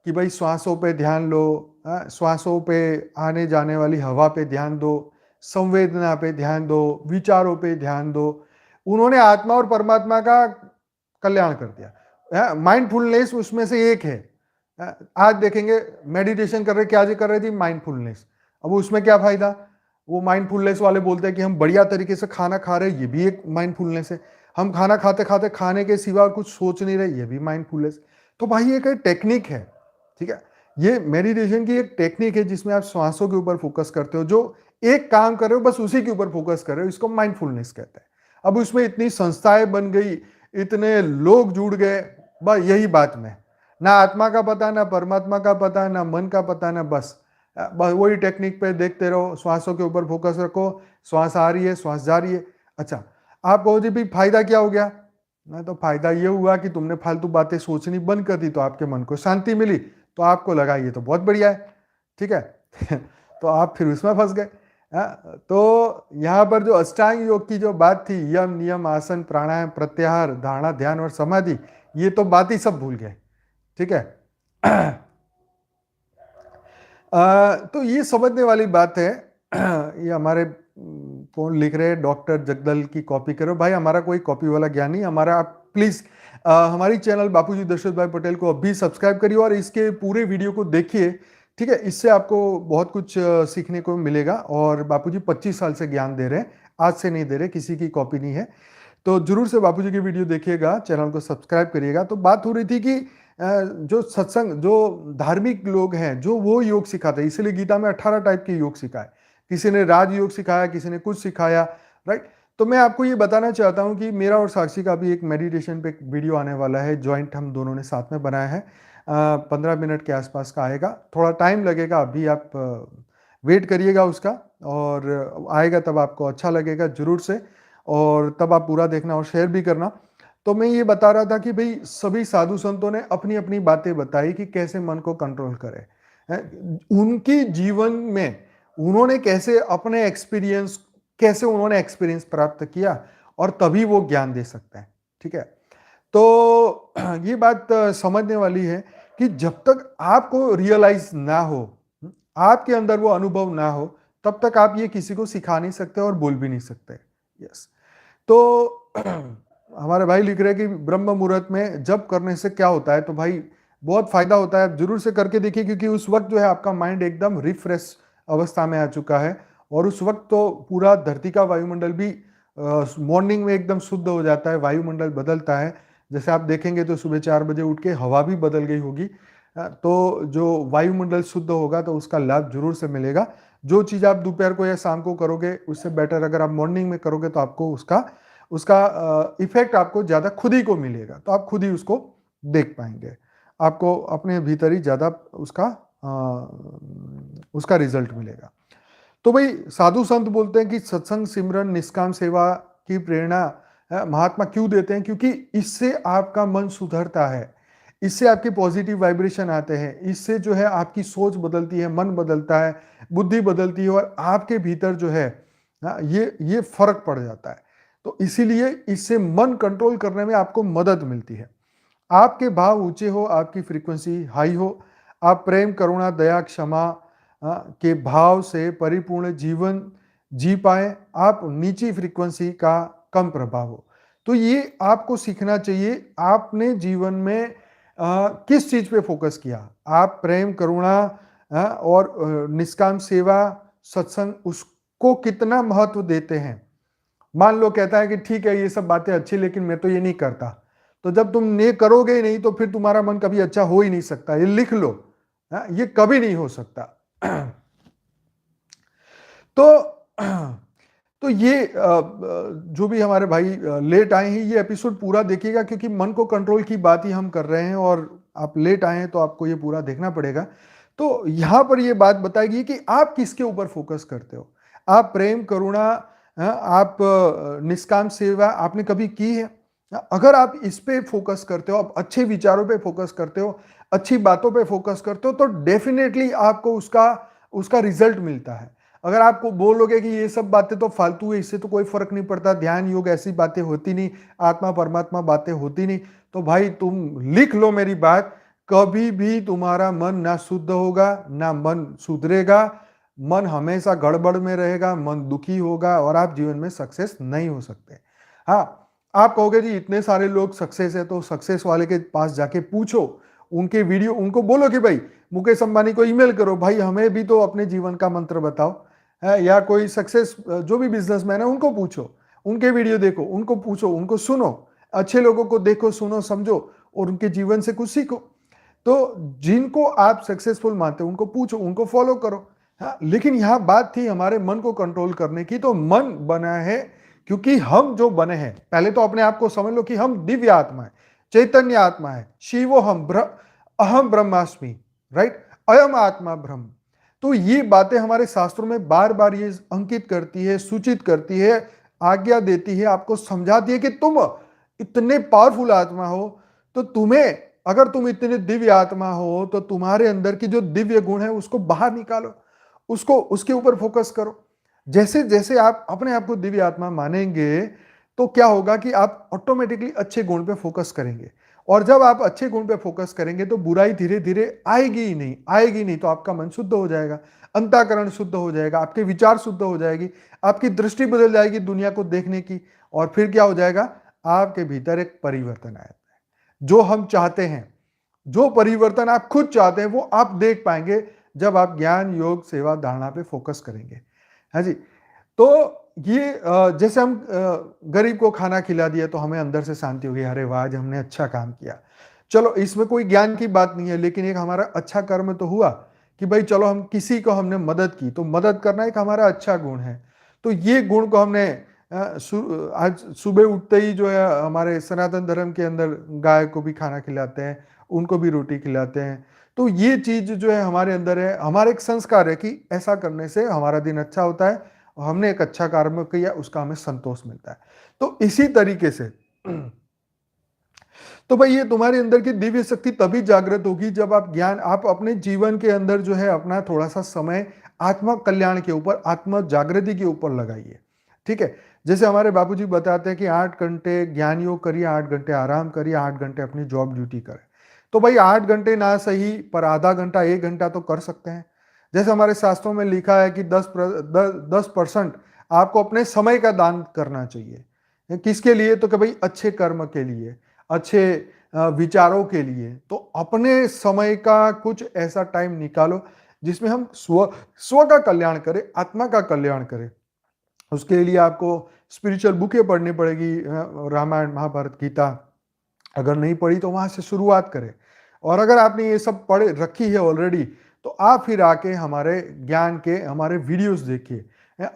कि भाई श्वासों पे ध्यान लो, श्वासों पे आने जाने वाली हवा पे ध्यान दो, संवेदना पे ध्यान दो, विचारों पे ध्यान दो। उन्होंने आत्मा और परमात्मा का कल्याण कर दिया। माइंडफुलनेस उसमें से एक है। आज देखेंगे मेडिटेशन कर रहे, क्या जी कर रहे थे, माइंडफुलनेस। अब उसमें क्या फायदा? वो माइंडफुलनेस वाले बोलते हैं कि हम बढ़िया तरीके से खाना खा रहे हैं, ये भी एक माइंडफुलनेस है। हम खाना खाते खाते खाने के सिवा और कुछ सोच नहीं रहे, ये भी माइंडफुलनेस। तो भाई ये एक टेक्निक है, ठीक है। ये मेडिटेशन की एक टेक्निक है जिसमें आप श्वासों के ऊपर फोकस करते हो, जो एक काम कर रहे हो बस उसी के ऊपर फोकस कर रहे हो, इसको माइंडफुलनेस कहते हैं। अब उसमें इतनी संस्थाएं बन गई, इतने लोग जुड़ गए, बस यही बात में ना आत्मा का पता, ना परमात्मा का पता, ना मन का पता, ना बस वही टेक्निक पे देखते रहो, श्वासों के ऊपर फोकस रखो, श्वास आ रही है, श्वास जा रही है। अच्छा, आप कहो जी भाई फायदा क्या हो गया? ना, तो फायदा ये हुआ कि तुमने फालतू बातें सोचनी बंद कर दी, तो आपके मन को शांति मिली, तो आपको लगा ये तो बहुत बढ़िया है, ठीक है। तो आप फिर उसमें फंस गए। तो यहाँ पर जो अष्टांग योग की जो बात थी, यम नियम आसन प्राणायाम प्रत्याहार धारणा ध्यान और समाधि, ये तो बात ही सब भूल गए, ठीक है। तो ये समझने वाली बात है। ये हमारे कौन लिख रहे हैं, डॉक्टर जगदल की कॉपी करो। भाई हमारा कोई कॉपी वाला ज्ञान नहीं हमारा। आप प्लीज हमारी चैनल बापूजी दशरथ भाई पटेल को अभी सब्सक्राइब करिए और इसके पूरे वीडियो को देखिए, ठीक है। इससे आपको बहुत कुछ सीखने को मिलेगा। और बापूजी 25 साल से ज्ञान दे रहे हैं, आज से नहीं दे रहे, किसी की कॉपी नहीं है। तो जरूर से बापूजी की वीडियो देखिएगा, चैनल को सब्सक्राइब करिएगा। तो बात हो रही थी कि जो सत्संग, जो धार्मिक लोग हैं, जो वो योग सिखाते हैं, इसलिए गीता में 18 टाइप के योग सिखाए। किसी ने राजयोग सिखाया, किसी ने कुछ सिखाया, राइट। तो मैं आपको ये बताना चाहता हूँ कि मेरा और साक्षी का भी एक मेडिटेशन पे एक वीडियो आने वाला है, ज्वाइंट हम दोनों ने साथ में बनाया है। 15 मिनट के आसपास का आएगा, थोड़ा टाइम लगेगा, अभी आप वेट करिएगा उसका, और आएगा तब आपको अच्छा लगेगा जरूर से, और तब आप पूरा देखना और शेयर भी करना। तो मैं ये बता रहा था कि भाई सभी साधु संतों ने अपनी अपनी बातें बताई कि कैसे मन को कंट्रोल करें। उनकी जीवन में उन्होंने कैसे अपने एक्सपीरियंस, कैसे उन्होंने एक्सपीरियंस प्राप्त किया, और तभी वो ज्ञान दे सकते हैं, ठीक है। तो ये बात समझने वाली है कि जब तक आपको रियलाइज ना हो, आपके अंदर वो अनुभव ना हो, तब तक आप ये किसी को सिखा नहीं सकते और बोल भी नहीं सकते। यस। तो हमारे भाई लिख रहे हैं कि ब्रह्म मुहूर्त में जब करने से क्या होता है। तो भाई बहुत फायदा होता है, आप जरूर से करके देखिए, क्योंकि उस वक्त जो है आपका माइंड एकदम रिफ्रेश अवस्था में आ चुका है, और उस वक्त तो पूरा धरती का वायुमंडल भी मॉर्निंग में एकदम शुद्ध हो जाता है, वायुमंडल बदलता है। जैसे आप देखेंगे तो सुबह 4 बजे उठ के हवा भी बदल गई होगी। तो जो वायुमंडल शुद्ध होगा तो उसका लाभ जरूर से मिलेगा। जो चीज आप दोपहर को या शाम को करोगे, उससे बेटर अगर आप मॉर्निंग में करोगे तो आपको उसका उसका इफेक्ट आपको ज्यादा खुद ही को मिलेगा। तो आप खुद ही उसको देख पाएंगे, आपको अपने भीतर ही ज्यादा उसका रिजल्ट मिलेगा। तो भाई साधु संत बोलते हैं कि सत्संग सिमरन निष्काम सेवा की प्रेरणा महात्मा क्यों देते हैं? क्योंकि इससे आपका मन सुधरता है, इससे आपके पॉजिटिव वाइब्रेशन आते हैं, इससे जो है आपकी सोच बदलती है, मन बदलता है, बुद्धि बदलती है, और आपके भीतर जो है ये फर्क पड़ जाता है। तो इसीलिए इससे मन कंट्रोल करने में आपको मदद मिलती है। आपके भाव ऊंचे हो, आपकी फ्रीक्वेंसी हाई हो, आप प्रेम करुणा दया क्षमा के भाव से परिपूर्ण जीवन जी पाए, आप नीची फ्रीक्वेंसी का कम प्रभाव हो। तो ये आपको सीखना चाहिए। आपने जीवन में किस चीज पे फोकस किया? आप प्रेम करुणा और निष्काम सेवा सत्संग, उसको कितना महत्व देते हैं? मान लो कहता है कि ठीक है ये सब बातें अच्छी, लेकिन मैं तो ये नहीं करता। तो जब तुम ये करोगे ही नहीं तो फिर तुम्हारा मन कभी अच्छा हो ही नहीं सकता। ये लिख लो, ये कभी नहीं हो सकता। तो तो ये जो भी हमारे भाई लेट आए हैं, ये एपिसोड पूरा देखिएगा, क्योंकि मन को कंट्रोल की बात ही हम कर रहे हैं, और आप लेट आए हैं तो आपको ये पूरा देखना पड़ेगा। तो यहां पर ये बात बताएगी कि आप किसके ऊपर फोकस करते हो। आप प्रेम करुणा, आप निष्काम सेवा आपने कभी की है? अगर आप इस पे फोकस करते हो, आप अच्छे विचारों पे फोकस करते हो, अच्छी बातों पे फोकस करते हो, तो डेफिनेटली आपको उसका उसका रिजल्ट मिलता है। अगर आपको बोलोगे कि ये सब बातें तो फालतू है, इससे तो कोई फर्क नहीं पड़ता, ध्यान योग ऐसी बातें होती नहीं, आत्मा परमात्मा बातें होती नहीं, तो भाई तुम लिख लो मेरी बात, कभी भी तुम्हारा मन ना शुद्ध होगा, ना मन सुधरेगा, मन हमेशा गड़बड़ में रहेगा, मन दुखी होगा और आप जीवन में सक्सेस नहीं हो सकते। हाँ, आप कहोगे जी इतने सारे लोग सक्सेस है तो सक्सेस वाले के पास जाके पूछो, उनके वीडियो, उनको बोलो कि भाई मुकेश अंबानी को ईमेल करो, भाई हमें भी तो अपने जीवन का मंत्र बताओ है, या कोई सक्सेस जो भी बिजनेसमैन है उनको पूछो, उनके वीडियो देखो, उनको पूछो, उनको सुनो, अच्छे लोगों को देखो, सुनो, समझो और उनके जीवन से कुछ सीखो। तो जिनको आप सक्सेसफुल मानते हो उनको पूछो, उनको फॉलो करो। हाँ, लेकिन यहां बात थी हमारे मन को कंट्रोल करने की। तो मन बना है क्योंकि हम जो बने हैं, पहले तो अपने आप को समझ लो कि हम दिव्य आत्मा है, चैतन्य आत्मा है, शिवो हम अहम ब्रह्मास्मि, राइट, अयम आत्मा ब्रह्म। तो ये बातें हमारे शास्त्रों में बार बार ये अंकित करती है, सूचित करती है, आज्ञा देती है, आपको समझाती है कि तुम इतने पावरफुल आत्मा हो, तो तुम्हें, अगर तुम इतने दिव्य आत्मा हो तो तुम्हारे अंदर की जो दिव्य गुण है उसको बाहर निकालो, उसको, उसके ऊपर फोकस करो। जैसे जैसे आप अपने आप को दिव्य आत्मा मानेंगे तो क्या होगा कि आप ऑटोमेटिकली अच्छे गुण पे फोकस करेंगे, और जब आप अच्छे गुण पे फोकस करेंगे तो बुराई धीरे धीरे आएगी ही नहीं, आएगी नहीं। तो आपका मन शुद्ध हो जाएगा, अंतःकरण शुद्ध हो जाएगा, आपके विचार शुद्ध हो जाएगी, आपकी दृष्टि बदल जाएगी दुनिया को देखने की, और फिर क्या हो जाएगा, आपके भीतर एक परिवर्तन आएगा। जो हम चाहते हैं, जो परिवर्तन आप खुद चाहते हैं वो आप देख पाएंगे जब आप ज्ञान, योग, सेवा, धारणा पे फोकस करेंगे। हाँ जी। तो ये जैसे हम गरीब को खाना खिला दिया तो हमें अंदर से शांति हो गई, अरे वाह आज हमने अच्छा काम किया। चलो इसमें कोई ज्ञान की बात नहीं है, लेकिन एक हमारा अच्छा कर्म तो हुआ कि भाई चलो हम किसी को हमने मदद की, तो मदद करना एक हमारा अच्छा गुण है। तो ये गुण को हमने आज सुबह उठते ही जो है हमारे सनातन धर्म के अंदर गाय को भी खाना खिलाते हैं, उनको भी रोटी खिलाते हैं। तो ये चीज जो है हमारे अंदर है, हमारा एक संस्कार है कि ऐसा करने से हमारा दिन अच्छा होता है, हमने एक अच्छा कर्म किया, उसका हमें संतोष मिलता है। तो इसी तरीके से तो भाई ये तुम्हारे अंदर की दिव्य शक्ति तभी जागृत होगी जब आप ज्ञान, आप अपने जीवन के अंदर जो है अपना थोड़ा सा समय आत्मा कल्याण के ऊपर, आत्मा जागृति के ऊपर लगाइए। ठीक है, जैसे हमारे बापूजी बताते हैं कि 8 घंटे ज्ञान योग करिए, 8 घंटे आराम करिए, 8 घंटे अपनी जॉब ड्यूटी करें। तो भाई 8 घंटे ना सही पर आधा घंटा, 1 घंटा तो कर सकते हैं। जैसे हमारे शास्त्रों में लिखा है कि 10% आपको अपने समय का दान करना चाहिए। किसके लिए, तो कि भाई अच्छे कर्म के लिए, अच्छे विचारों के लिए। तो अपने समय का कुछ ऐसा टाइम निकालो जिसमें हम स्व का कल्याण करें, आत्मा का कल्याण करें। उसके लिए आपको स्पिरिचुअल बुकें पढ़नी पड़ेगी, रामायण, महाभारत, गीता। अगर नहीं पढ़ी तो वहां से शुरुआत करें, और अगर आपने ये सब पढ़ रखी है ऑलरेडी तो आप फिर आके हमारे ज्ञान के हमारे वीडियोस देखिए,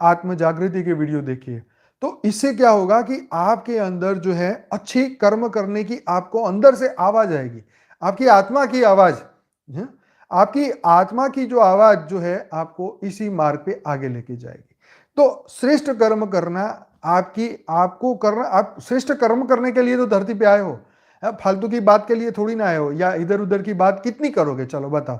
आत्म जागृति के वीडियो देखिए। तो इससे क्या होगा कि आपके अंदर जो है अच्छी कर्म करने की आपको अंदर से आवाज आएगी, आपकी आत्मा की आवाज, आपकी आत्मा की जो आवाज जो है आपको इसी मार्ग पे आगे लेके जाएगी। तो श्रेष्ठ कर्म करना, आपको करना, आप श्रेष्ठ कर्म करने के लिए तो धरती पे आए हो, फालतू की बात के लिए थोड़ी ना आए हो, या इधर उधर की बात कितनी करोगे, चलो बताओ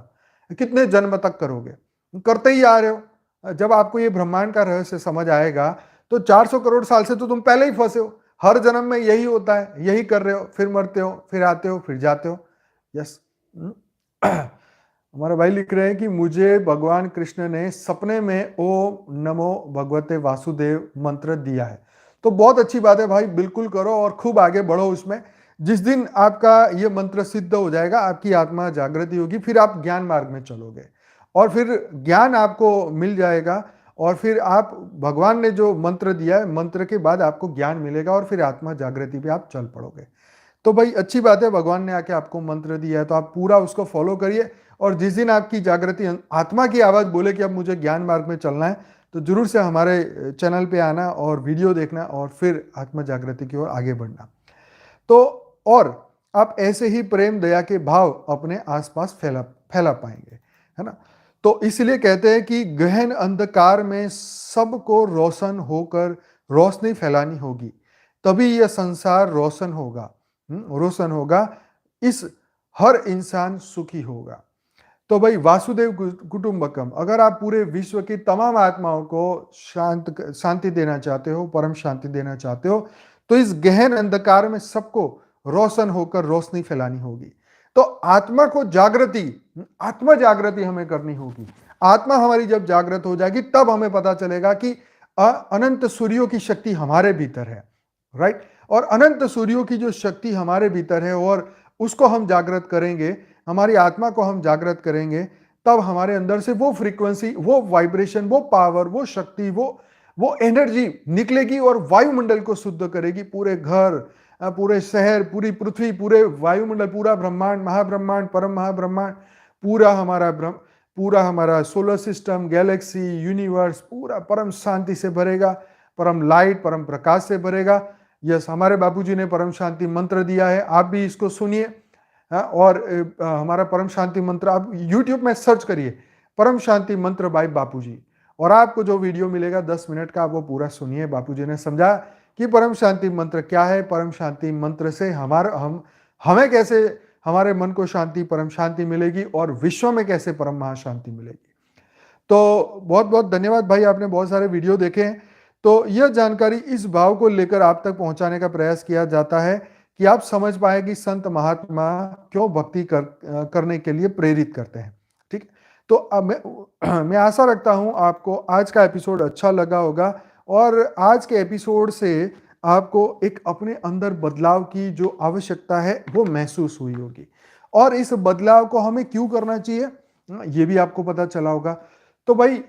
कितने जन्म तक करोगे, करते ही आ रहे हो। जब आपको ये ब्रह्मांड का रहस्य समझ आएगा तो 400 करोड़ साल से तो तुम पहले ही फंसे हो, हर जन्म में यही होता है, यही कर रहे हो, फिर मरते हो, फिर आते हो, फिर जाते हो। यस। हमारे भाई लिख रहे हैं कि मुझे भगवान कृष्ण ने सपने में ओम नमो भगवते वासुदेव मंत्र दिया है। तो बहुत अच्छी बात है भाई, बिल्कुल करो और खूब आगे बढ़ो उसमें। जिस दिन आपका ये मंत्र सिद्ध हो जाएगा, आपकी आत्मा जागृति होगी, फिर आप ज्ञान मार्ग में चलोगे और फिर ज्ञान आपको मिल जाएगा, और फिर आप, भगवान ने जो मंत्र दिया है, मंत्र के बाद आपको ज्ञान मिलेगा और फिर आत्मा जागृति पे आप चल पड़ोगे। तो भाई अच्छी बात है, भगवान ने आके आपको मंत्र दिया है तो आप पूरा उसको फॉलो करिए, और जिस दिन आपकी जागृति, आत्मा की आवाज बोले कि अब मुझे ज्ञान मार्ग में चलना है, तो जरूर से हमारे चैनल पे आना और वीडियो देखना और फिर आत्मा जागृति की ओर आगे बढ़ना। तो और आप ऐसे ही प्रेम दया के भाव अपने आसपास फैला पाएंगे, है ना। तो इसलिए कहते हैं कि गहन अंधकार में सबको रोशन होकर रोशनी फैलानी होगी, तभी यह संसार रोशन होगा, रोशन होगा, इस हर इंसान सुखी होगा। तो भाई वासुदेव कुटुंबकम, अगर आप पूरे विश्व की तमाम आत्माओं को शांति देना चाहते हो, परम शांति देना चाहते हो, तो इस गहन अंधकार में सबको रोशन होकर रोशनी फैलानी होगी। तो आत्मा को जागृति, आत्मा जागृति हमें करनी होगी, आत्मा हमारी जब जागृत हो जाएगी तब हमें पता चलेगा कि अनंत सूर्यों की शक्ति हमारे भीतर है, राइट। और अनंत सूर्यों की जो शक्ति हमारे भीतर है और उसको हम जागृत करेंगे, हमारी आत्मा को हम जागृत करेंगे, तब हमारे अंदर से वो फ्रीक्वेंसी, वो वाइब्रेशन, वो पावर, वो शक्ति, वो एनर्जी निकलेगी और वायुमंडल को शुद्ध करेगी। पूरे घर, पूरे शहर, पूरी पृथ्वी, पूरे वायुमंडल, पूरा ब्रह्मांड, महाब्रह्मांड, परम महाब्रह्मांड, पूरा हमारा सोलर सिस्टम, गैलेक्सी, यूनिवर्स पूरा परम शांति से भरेगा, परम लाइट, परम प्रकाश से भरेगा। यस, हमारे बापूजी ने परम शांति मंत्र दिया है, आप भी इसको सुनिए। और हमारा परम शांति मंत्र आप यूट्यूब में सर्च करिए, परम शांति मंत्र बाय बापूजी, और आपको जो वीडियो मिलेगा 10 मिनट का, आप वो पूरा सुनिए। बापूजी ने समझा कि परम शांति मंत्र क्या है, परम शांति मंत्र से हमें कैसे हमारे मन को शांति, परम शांति मिलेगी और विश्व में कैसे परम महाशांति मिलेगी। तो बहुत बहुत धन्यवाद भाई, आपने बहुत सारे वीडियो देखे हैं। तो यह जानकारी इस भाव को लेकर आप तक पहुंचाने का प्रयास किया जाता है कि आप समझ पाए कि संत महात्मा क्यों भक्ति करने के लिए प्रेरित करते हैं। ठीक, तो अब मैं आशा रखता हूं आपको आज का एपिसोड अच्छा लगा होगा और आज के एपिसोड से आपको एक अपने अंदर बदलाव की जो आवश्यकता है वो महसूस हुई होगी, और इस बदलाव को हमें क्यों करना चाहिए ये भी आपको पता चला होगा। तो भाई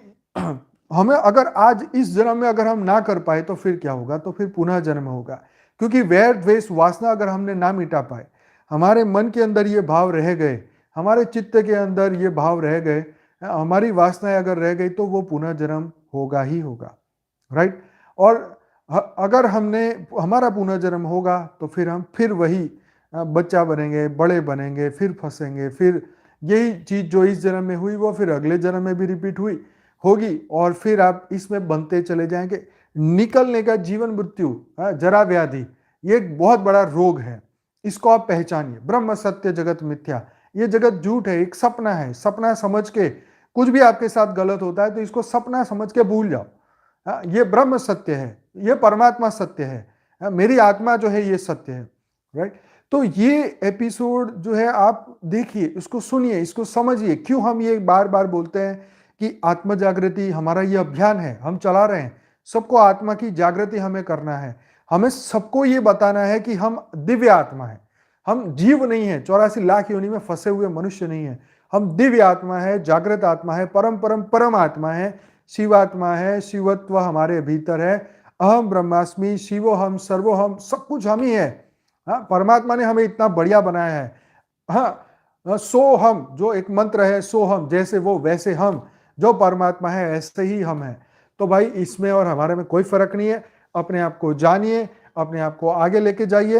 हमें अगर आज इस जन्म में अगर हम ना कर पाए तो फिर क्या होगा, तो फिर पुनः जन्म होगा। क्योंकि वैर द्वेष वासना अगर हमने ना मिटा पाए, हमारे मन के अंदर ये भाव रह गए, हमारे चित्त के अंदर ये भाव रह गए, हमारी वासनाएं अगर रह गई तो वो पुनः जन्म होगा ही होगा, राइट। और अगर हमारा पुनः जन्म होगा तो फिर हम फिर वही बच्चा बनेंगे, बड़े बनेंगे, फिर फंसेंगे, फिर यही चीज जो इस जन्म में हुई वो फिर अगले जन्म में भी रिपीट होगी और फिर आप इसमें बनते चले जाएंगे। निकलने का जीवन मृत्यु, जरा व्याधि, ये एक बहुत बड़ा रोग है, इसको आप पहचानिए। ब्रह्म सत्य जगत मिथ्या, ये जगत झूठ है, एक सपना है। सपना समझ के कुछ भी आपके साथ गलत होता है तो इसको सपना समझ के भूल जाओ। ये ब्रह्म सत्य है, ये परमात्मा सत्य है, मेरी आत्मा जो है ये सत्य है, राइट। तो ये एपिसोड जो है आप देखिए, इसको सुनिए, इसको समझिए। क्यों हम ये बार बार बोलते हैं कि आत्म जागृति हमारा ये अभियान है, हम चला रहे हैं, सबको आत्मा की जागृति हमें करना है। हमें सबको ये बताना है कि हम दिव्य आत्मा है, हम जीव नहीं है, 84 लाख योनि में फंसे हुए मनुष्य नहीं है। हम दिव्य आत्मा है, जागृत आत्मा है, परम परम परम आत्मा है, शिवात्मा है, शिवत्व हमारे भीतर है। अहम ब्रह्मास्मि, शिवो हम, सर्वो हम, सब कुछ हम ही है। हाँ, परमात्मा ने हमें इतना बढ़िया बनाया है। हाँ, सो हम जो एक मंत्र है, सो हम, जैसे वो वैसे हम, जो परमात्मा है ऐसे ही हम हैं। तो भाई इसमें और हमारे में कोई फर्क नहीं है। अपने आप को जानिए, अपने आप को आगे लेके जाइए।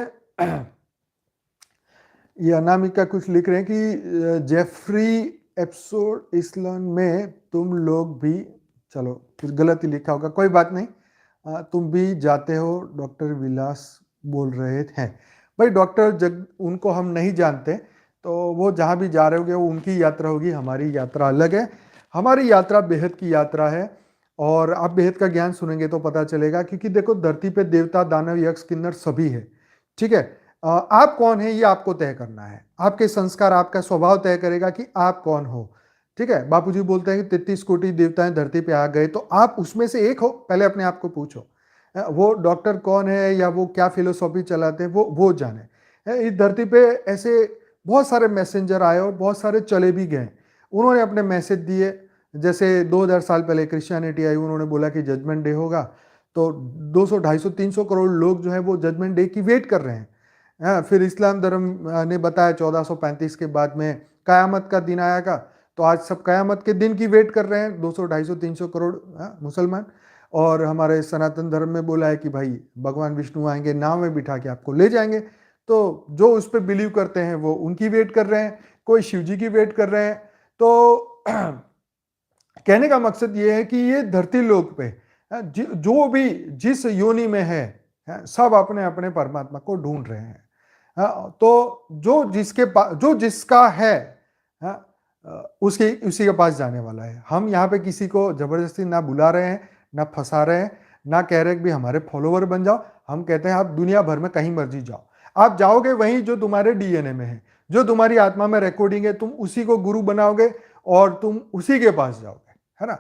ये अनामिका कुछ लिख रहे हैं कि जेफरी एपिसोड इस्लाम में तुम लोग भी, चलो कुछ गलत ही लिखा होगा, कोई बात नहीं, तुम भी जाते हो, डॉक्टर विलास बोल रहे हैं। भाई डॉक्टर उनको हम नहीं जानते, तो वो जहाँ भी जा रहे होंगे वो उनकी यात्रा होगी, हमारी यात्रा अलग है। हमारी यात्रा बेहद की यात्रा है और आप बेहद का ज्ञान सुनेंगे तो पता चलेगा। क्योंकि देखो, धरती पे देवता, दानव, यक्ष, किन्नर सभी है, ठीक है। आप कौन है ये आपको तय करना है। आपके संस्कार, आपका स्वभाव तय करेगा कि आप कौन हो, ठीक है। बापूजी बोलते हैं कि 33 कोटि देवताएं धरती पे आ गए, तो आप उसमें से एक हो, पहले अपने आप को पूछो। वो डॉक्टर कौन है या वो क्या फिलोसॉफी चलाते हैं वो जाने। इस धरती पे ऐसे बहुत सारे मैसेंजर आए और बहुत सारे चले भी गए, उन्होंने अपने मैसेज दिए। जैसे 2000 साल पहले क्रिश्चियनिटी आई, उन्होंने बोला कि जजमेंट डे होगा, तो 200, 250, 300 करोड़ लोग जो है वो जजमेंट डे की वेट कर रहे हैं। फिर इस्लाम धर्म ने बताया 1435 के बाद में कयामत का दिन आएगा, तो आज सब कयामत के दिन की वेट कर रहे हैं 200, 250, 300 करोड़ मुसलमान। और हमारे सनातन धर्म में बोला है कि भाई भगवान विष्णु आएंगे, नाव में बिठा के आपको ले जाएंगे। तो जो उस पर बिलीव करते हैं वो उनकी वेट कर रहे हैं, कोई शिव जी की वेट कर रहे हैं। तो कहने का मकसद ये है कि ये धरती लोक पे जो भी जिस योनि में है, सब अपने अपने परमात्मा को ढूंढ रहे हैं। तो जो जिसका है उसी के पास जाने वाला है। हम यहाँ पे किसी को जबरदस्ती ना बुला रहे हैं, ना फंसा रहे हैं, ना कह रहे कि भी हमारे फॉलोवर बन जाओ। हम कहते हैं आप दुनिया भर में कहीं मर्जी जाओ, आप जाओगे वहीं जो तुम्हारे डीएनए में है, जो तुम्हारी आत्मा में रिकॉर्डिंग है, तुम उसी को गुरु बनाओगे और तुम उसी के पास जाओगे, है ना।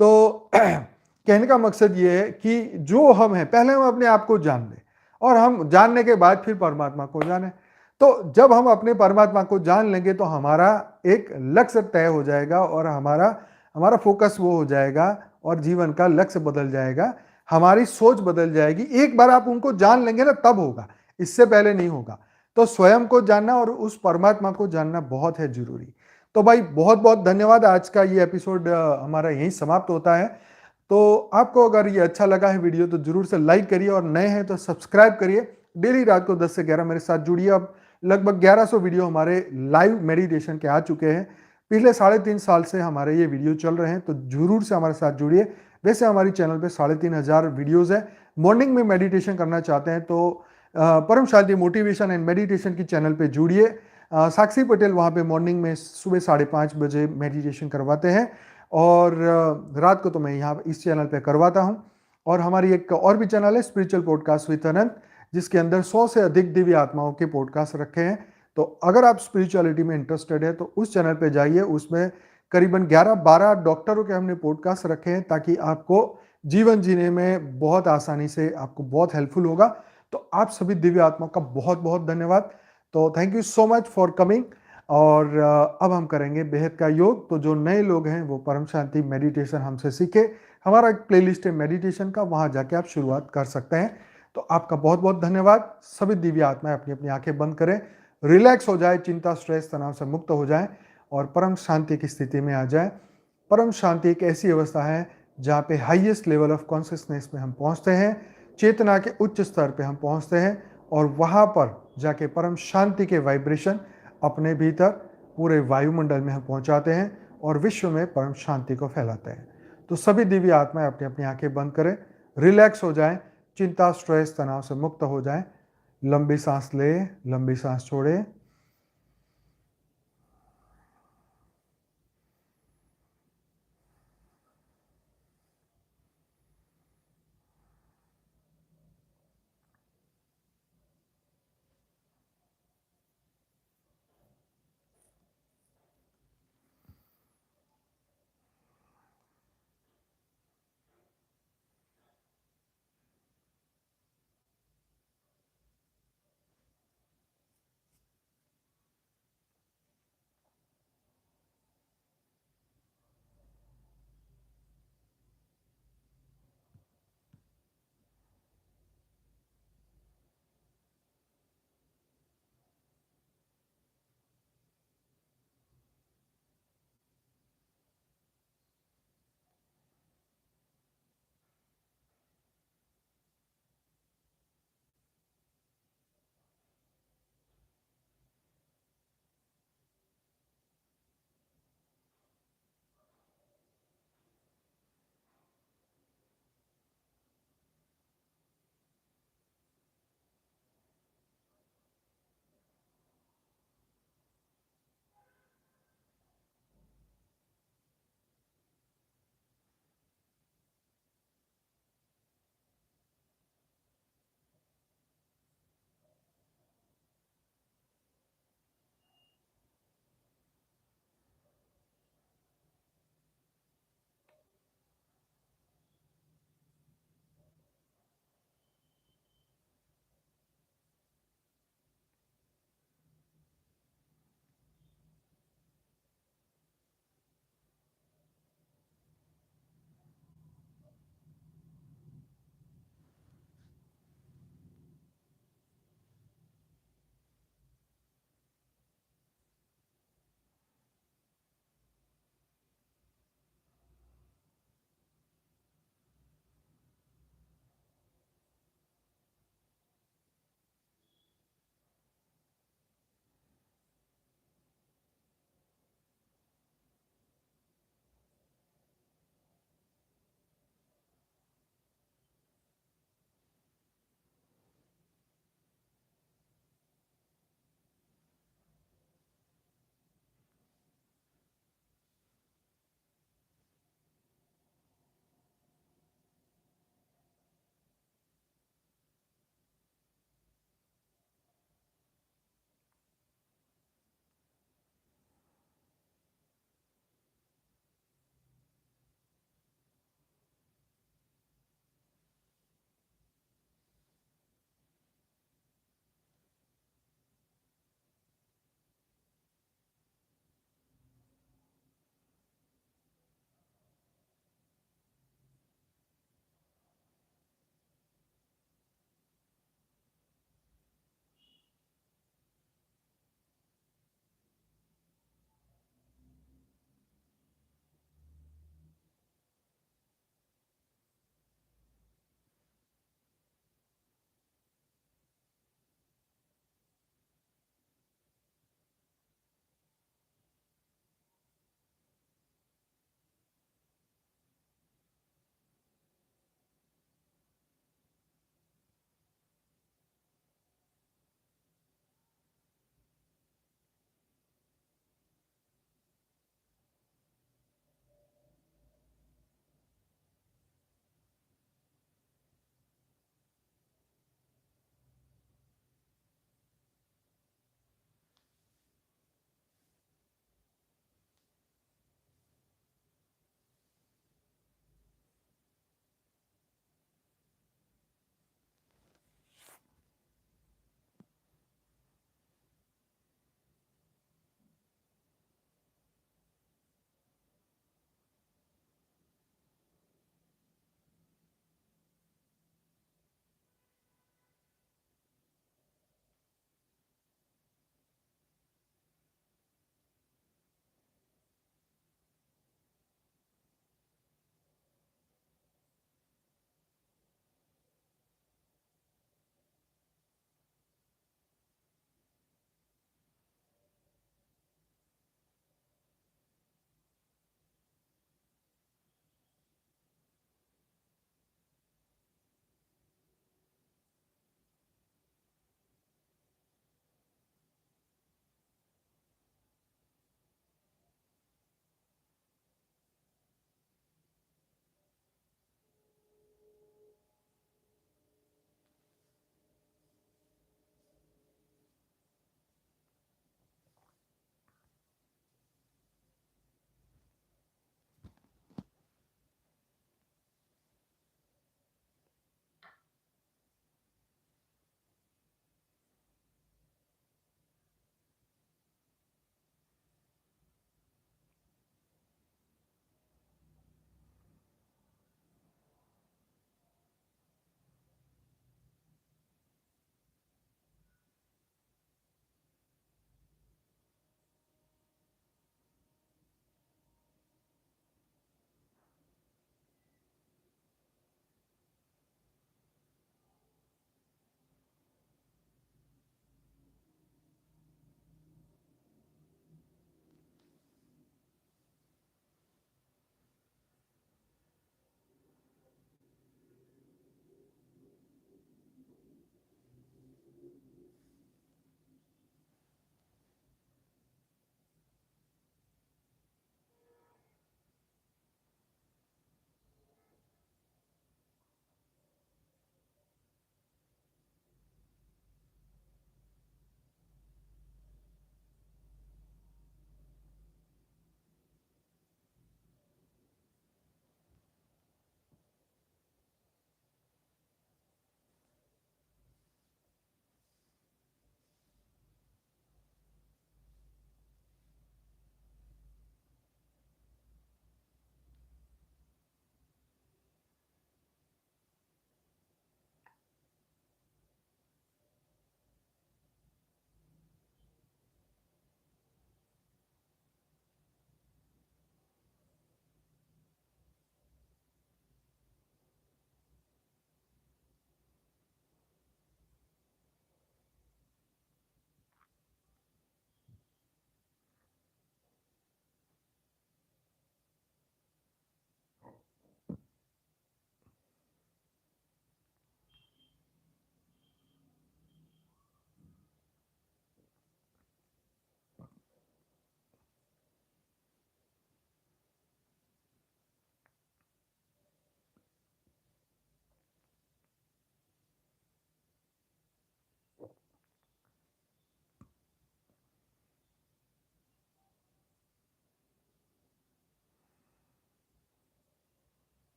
तो कहने का मकसद ये है कि जो हम हैं पहले हम अपने आप को जान लें और हम जानने के बाद फिर परमात्मा को जाने। तो जब हम अपने परमात्मा को जान लेंगे तो हमारा एक लक्ष्य तय हो जाएगा और हमारा हमारा फोकस वो हो जाएगा और जीवन का लक्ष्य बदल जाएगा, हमारी सोच बदल जाएगी। एक बार आप उनको जान लेंगे ना तब होगा, इससे पहले नहीं होगा। तो स्वयं को जानना और उस परमात्मा को जानना बहुत है जरूरी। तो भाई बहुत बहुत धन्यवाद। आज का ये एपिसोड हमारा यहीं समाप्त होता है। तो आपको अगर ये अच्छा लगा है वीडियो तो जरूर से लाइक करिए और नए हैं तो सब्सक्राइब करिए। डेली रात को 10 से 11 मेरे साथ जुड़िए। अब लगभग 1100 वीडियो हमारे लाइव मेडिटेशन के आ चुके हैं। पिछले 3.5 साल से हमारे ये वीडियो चल रहे हैं, तो जरूर से हमारे साथ जुड़िए। वैसे हमारी चैनल पे 3500 वीडियोस है। मॉर्निंग में मेडिटेशन करना चाहते हैं तो परम शांति मोटिवेशन एंड मेडिटेशन की चैनल पे जुड़िए। साक्षी पटेल वहाँ पे मॉर्निंग में सुबह 5:30 बजे मेडिटेशन करवाते हैं और रात को तो मैं यहाँ इस चैनल पे करवाता हूँ। और हमारी एक और भी चैनल है स्पिरिचुअल पॉडकास्ट विद अनंत, जिसके अंदर 100 से अधिक दिव्य आत्माओं के पॉडकास्ट रखे हैं। तो अगर आप स्पिरिचुअलिटी में इंटरेस्टेड है तो उस चैनल पे जाइए। उसमें करीबन 11-12 डॉक्टरों के हमने पॉडकास्ट रखे हैं ताकि आपको जीवन जीने में बहुत आसानी से आपको बहुत हेल्पफुल होगा। तो आप सभी दिव्य आत्माओं का बहुत बहुत धन्यवाद। तो thank you so much for coming. और अब हम करेंगे बेहद का योग। तो जो नए लोग हैं वो परम शांति मेडिटेशन हमसे सीखे। हमारा एक प्लेलिस्ट है मेडिटेशन का, वहां जाके आप शुरुआत कर सकते हैं। तो आपका बहुत बहुत धन्यवाद। सभी दिव्य आत्माएं अपनी अपनी आंखें बंद करें, रिलैक्स हो जाए, चिंता स्ट्रेस तनाव से मुक्त हो जाए और परम शांति की स्थिति में आ जाए। परम शांति एक ऐसी अवस्था है जहाँ पे हाईएस्ट लेवल ऑफ कॉन्शियसनेस में हम पहुँचते हैं, चेतना के उच्च स्तर पे हम पहुँचते हैं और वहाँ पर जाके परम शांति के वाइब्रेशन अपने भीतर पूरे वायुमंडल में हम पहुँचाते हैं और विश्व में परम शांति को फैलाते हैं। तो सभी दिव्य आत्माएं अपनी अपनी आंखें बंद करें, रिलैक्स हो जाएं, चिंता स्ट्रेस तनाव से मुक्त हो जाएं। लंबी सांस ले, लंबी सांस छोड़े।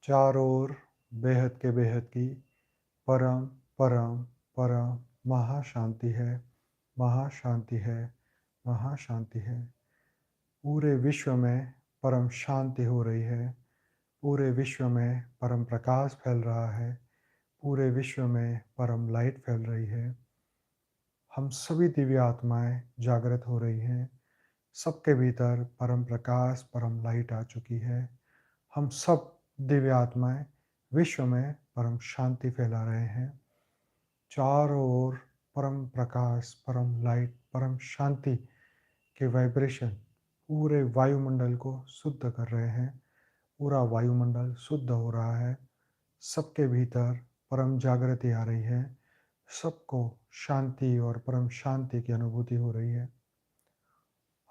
चारों ओर बेहद के बेहद की परम परम परम महाशांति है, महाशांति है, महाशांति है। पूरे विश्व में परम शांति हो रही है। पूरे विश्व में परम प्रकाश फैल रहा है। पूरे विश्व में परम लाइट फैल रही है। हम सभी दिव्य आत्माएं जागृत हो रही हैं। सबके भीतर परम प्रकाश, परम लाइट आ चुकी है। हम सब दिव्य आत्माएं विश्व में परम शांति फैला रहे हैं। चारों ओर परम प्रकाश, परम लाइट, परम शांति के वाइब्रेशन पूरे वायुमंडल को शुद्ध कर रहे हैं। पूरा वायुमंडल शुद्ध हो रहा है। सबके भीतर परम जागृति आ रही है। सबको शांति और परम शांति की अनुभूति हो रही है।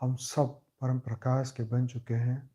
हम सब परम प्रकाश के बन चुके हैं।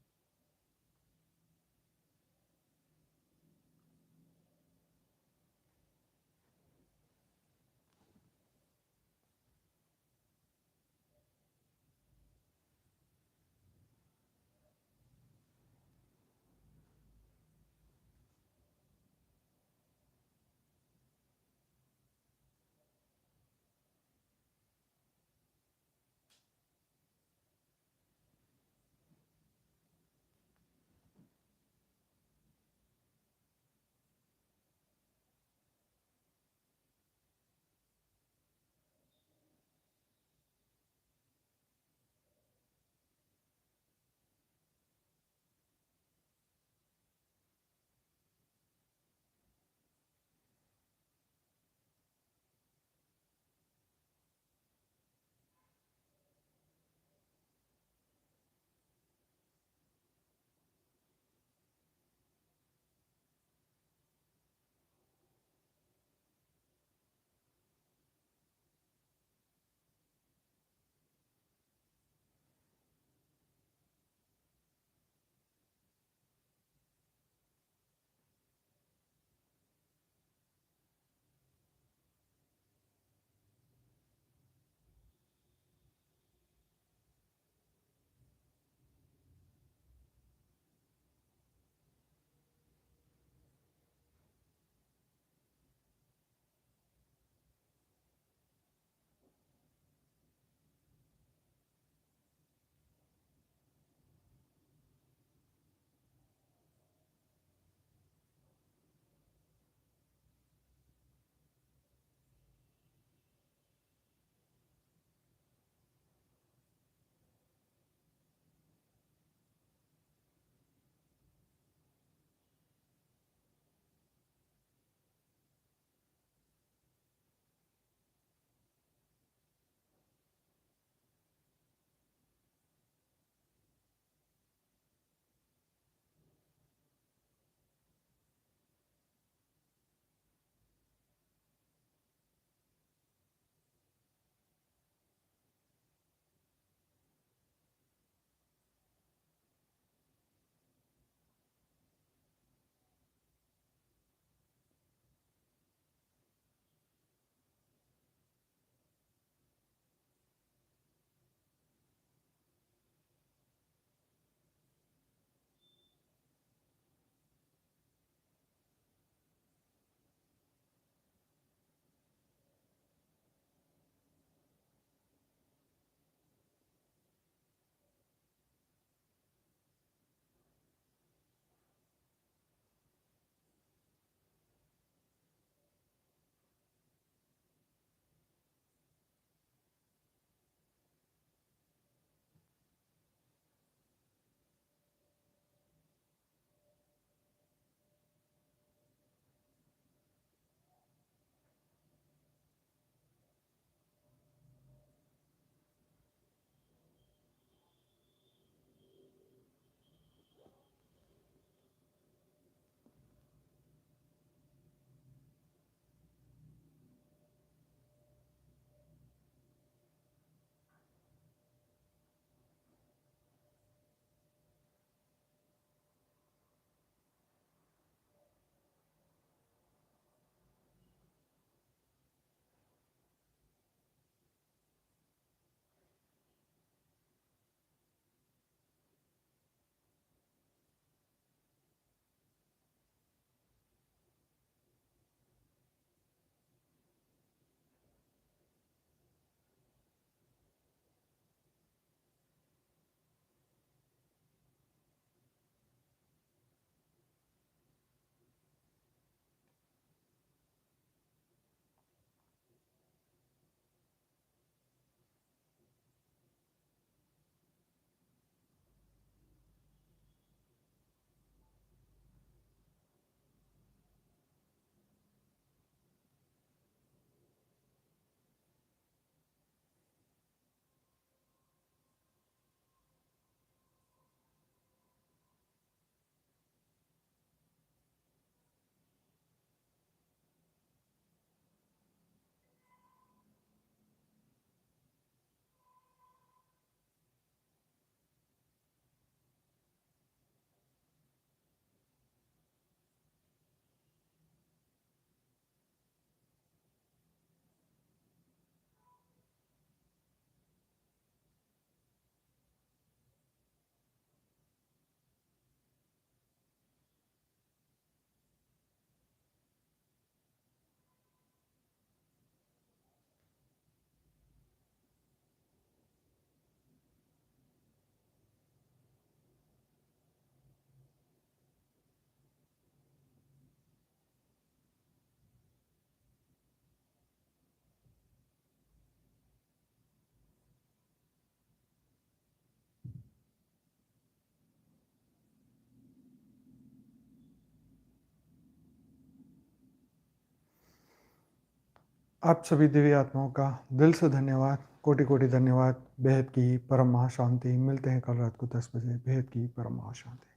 आप सभी दिव्य आत्माओं का दिल से धन्यवाद, कोटि कोटि धन्यवाद। बेहद की परम महाशांति। मिलते हैं कल रात को 10 बजे। बेहद की परम महाशांति।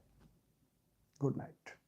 Good night.